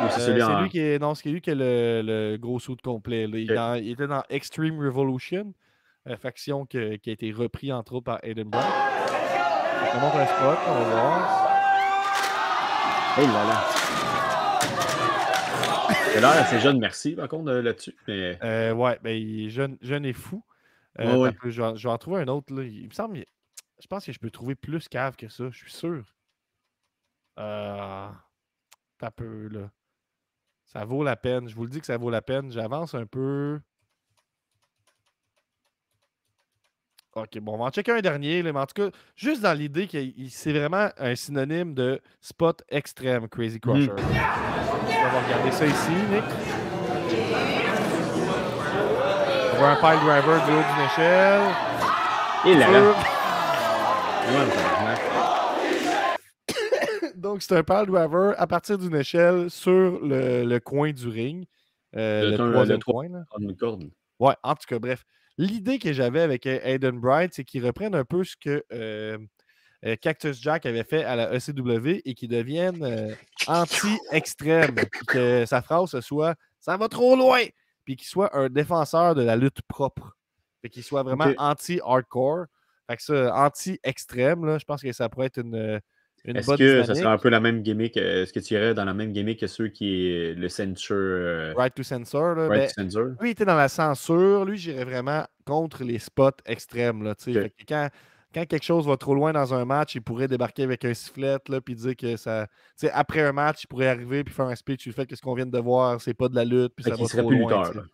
Ou c'est celui en... lui qui est... Non, c'est lui qui a le gros suit complet. Là. Il était dans Extreme Revolution, faction qui a été repris, entre autres, par Aiden Bright. Je te montre un spot, on va voir. Hey là là. C'est l'air assez jeune, merci, par contre, là-dessus. Mais... ouais, ben, il est jeune et fou. Ouais. Je vais en trouver un autre. Là. Il me semble... Je pense que je peux trouver plus cave que ça, je suis sûr. T'as peu, là. Ça vaut la peine. Je vous le dis que ça vaut la peine. J'avance un peu. OK, bon, on va en checker un dernier. Là, mais en tout cas, juste dans l'idée que c'est vraiment un synonyme de spot extrême, Crazy Crusher. On va regarder ça ici, Nick. On voit un pile driver du haut d'une échelle. Et là. Donc, c'est un pile driver à partir d'une échelle sur le coin du ring. Le troisième coin. Là. Ouais, en tout cas, bref. L'idée que j'avais avec Aiden Bright, c'est qu'il reprenne un peu ce que Cactus Jack avait fait à la ECW et qu'il devienne anti-extrême. Puis que sa phrase soit « ça va trop loin », puis qu'il soit un défenseur de la lutte propre. Fait qu'il soit vraiment anti-hardcore. Fait que ça, anti-extrême, là, je pense que ça pourrait être une est-ce que ça serait un peu la même gimmick? Est-ce que tu irais dans la même gimmick que ceux qui est le censure? Right to Censor. Là, right to Censor. Lui, il était dans la censure. Lui, j'irais vraiment contre les spots extrêmes. Là, fait que quand quelque chose va trop loin dans un match, il pourrait débarquer avec un sifflet puis dire que ça. Après un match, il pourrait arriver et faire un speech sur le fait que ce qu'on vient de voir, c'est pas de la lutte. Puis ça va serait trop plus loin. lutteur.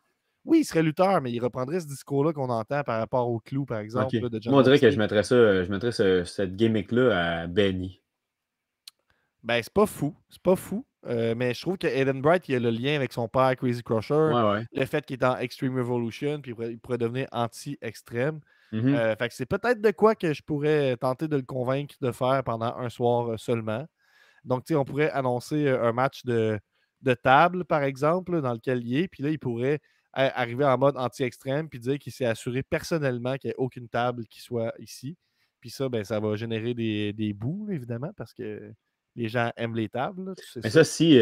Oui, il serait lutteur, mais il reprendrait ce discours-là qu'on entend par rapport au clou, par exemple. Là, de John Moi, on dirait que Moxley. je mettrais cette gimmick-là à Benny. Ben, c'est pas fou. C'est pas fou. Mais je trouve que Aiden Bright, il a le lien avec son père, Crazy Crusher. Ouais. Le fait qu'il est en Extreme Revolution, puis il pourrait devenir anti-extrême. Mm-hmm. Fait que c'est peut-être de quoi que je pourrais tenter de le convaincre de faire pendant un soir seulement. Donc, tu sais, on pourrait annoncer un match de table, par exemple, dans lequel il est. Puis là, il pourrait arriver en mode anti-extrême, puis dire qu'il s'est assuré personnellement qu'il n'y ait aucune table qui soit ici. Puis ça, ben, ça va générer des bouts, évidemment, parce que les gens aiment les tables. Là, mais ça, si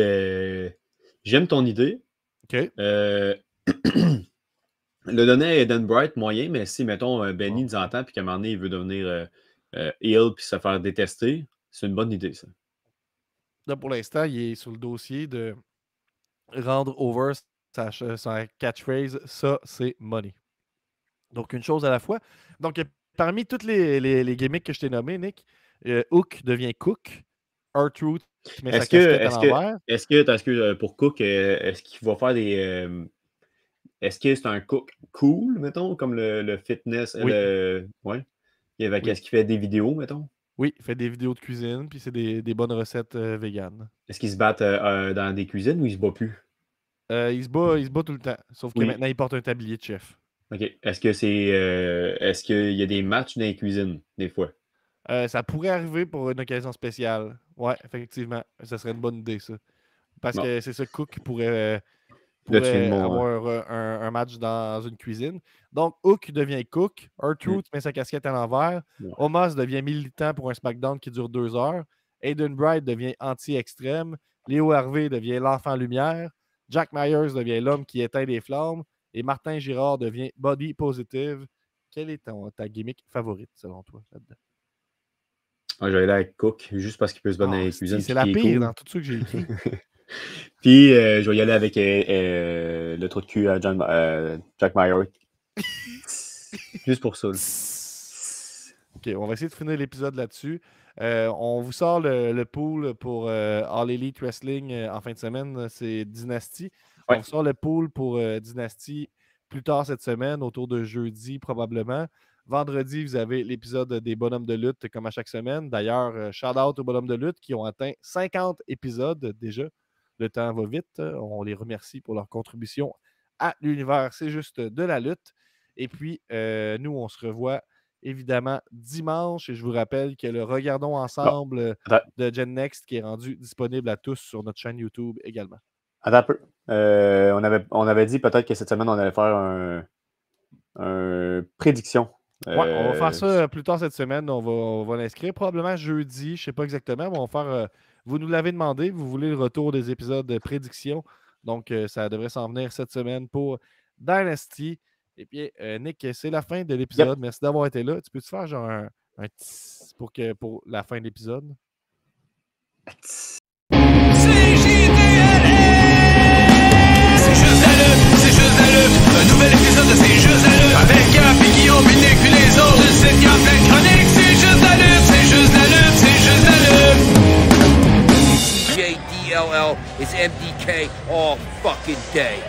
j'aime ton idée, OK. le donner à Aiden Bright, moyen, mais si, mettons, Benny nous entend puis qu'à un moment donné, il veut devenir heel puis se faire détester, c'est une bonne idée, ça. Là, pour l'instant, il est sur le dossier de rendre over sa catchphrase « ça, c'est money ». Donc, une chose à la fois. Donc, parmi toutes les gimmicks que je t'ai nommés, Nick, Hook devient Cook. R-Truth met sa casquette à l'envers. Est-ce que pour Cook, est-ce qu'il va faire est-ce que c'est un cook cool, mettons, comme le fitness? Oui. Ouais. Est-ce qu'il fait des vidéos, mettons? Oui, il fait des vidéos de cuisine, puis c'est des bonnes recettes véganes. Est-ce qu'il se bat dans des cuisines ou il se bat plus? Il se bat tout le temps, sauf que Oui. maintenant, il porte un tablier de chef. OK. Est-ce qu'il y a des matchs dans les cuisines, des fois? Ça pourrait arriver pour une occasion spéciale. Ouais, effectivement. Ça serait une bonne idée, ça. Parce Bon. que c'est ça, Cook pourrait Là, tu viens de avoir un match dans une cuisine. Donc, Hook devient Cook. R-Truth met sa casquette à l'envers. Ouais. Omos devient militant pour un SmackDown qui dure 2 heures. Aiden Bright devient anti-extrême. Léo Harvey devient l'enfant lumière. Jack Myers devient l'homme qui éteint les flammes. Et Martin Girard devient Body Positive. Quelle est ta gimmick favorite, selon toi, là-dedans? Je vais aller avec Cook, juste parce qu'il peut se battre dans les cuisines. C'est la pire dans tout ce que j'ai écrit. Puis, je vais y aller avec le trou de cul à Jack Myers. Juste pour ça. OK, on va essayer de finir l'épisode là-dessus. On vous sort le pool pour All Elite Wrestling en fin de semaine. C'est Dynasty. Ouais. On vous sort le pool pour Dynasty plus tard cette semaine, autour de jeudi probablement. Vendredi, vous avez l'épisode des bonhommes de lutte comme à chaque semaine. D'ailleurs, shout-out aux bonhommes de lutte qui ont atteint 50 épisodes déjà. Le temps va vite. On les remercie pour leur contribution à l'univers. C'est juste de la lutte. Et puis, nous, on se revoit évidemment dimanche. Et je vous rappelle que le Regardons ensemble de Gen Next qui est rendu disponible à tous sur notre chaîne YouTube également. Attends un peu. On avait dit peut-être que cette semaine, on allait faire une prédiction. Ouais, on va faire ça plus tard cette semaine. On va l'inscrire probablement jeudi. Je ne sais pas exactement, mais on va faire. Vous nous l'avez demandé. Vous voulez le retour des épisodes de prédiction. Donc, ça devrait s'en venir cette semaine pour Dynasty. Et puis, Nick, c'est la fin de l'épisode. Yep. Merci d'avoir été là. Tu peux-tu faire genre un tss pour la fin de l'épisode? Un nouvel épisode de C'est juste la lutte. Avec Gap et Guillaume, Nick puis les autres. Le site Gap, plein de chroniques. C'est juste la lutte, c'est juste la lutte, c'est juste la lutte. JDLL is MDK all fucking day.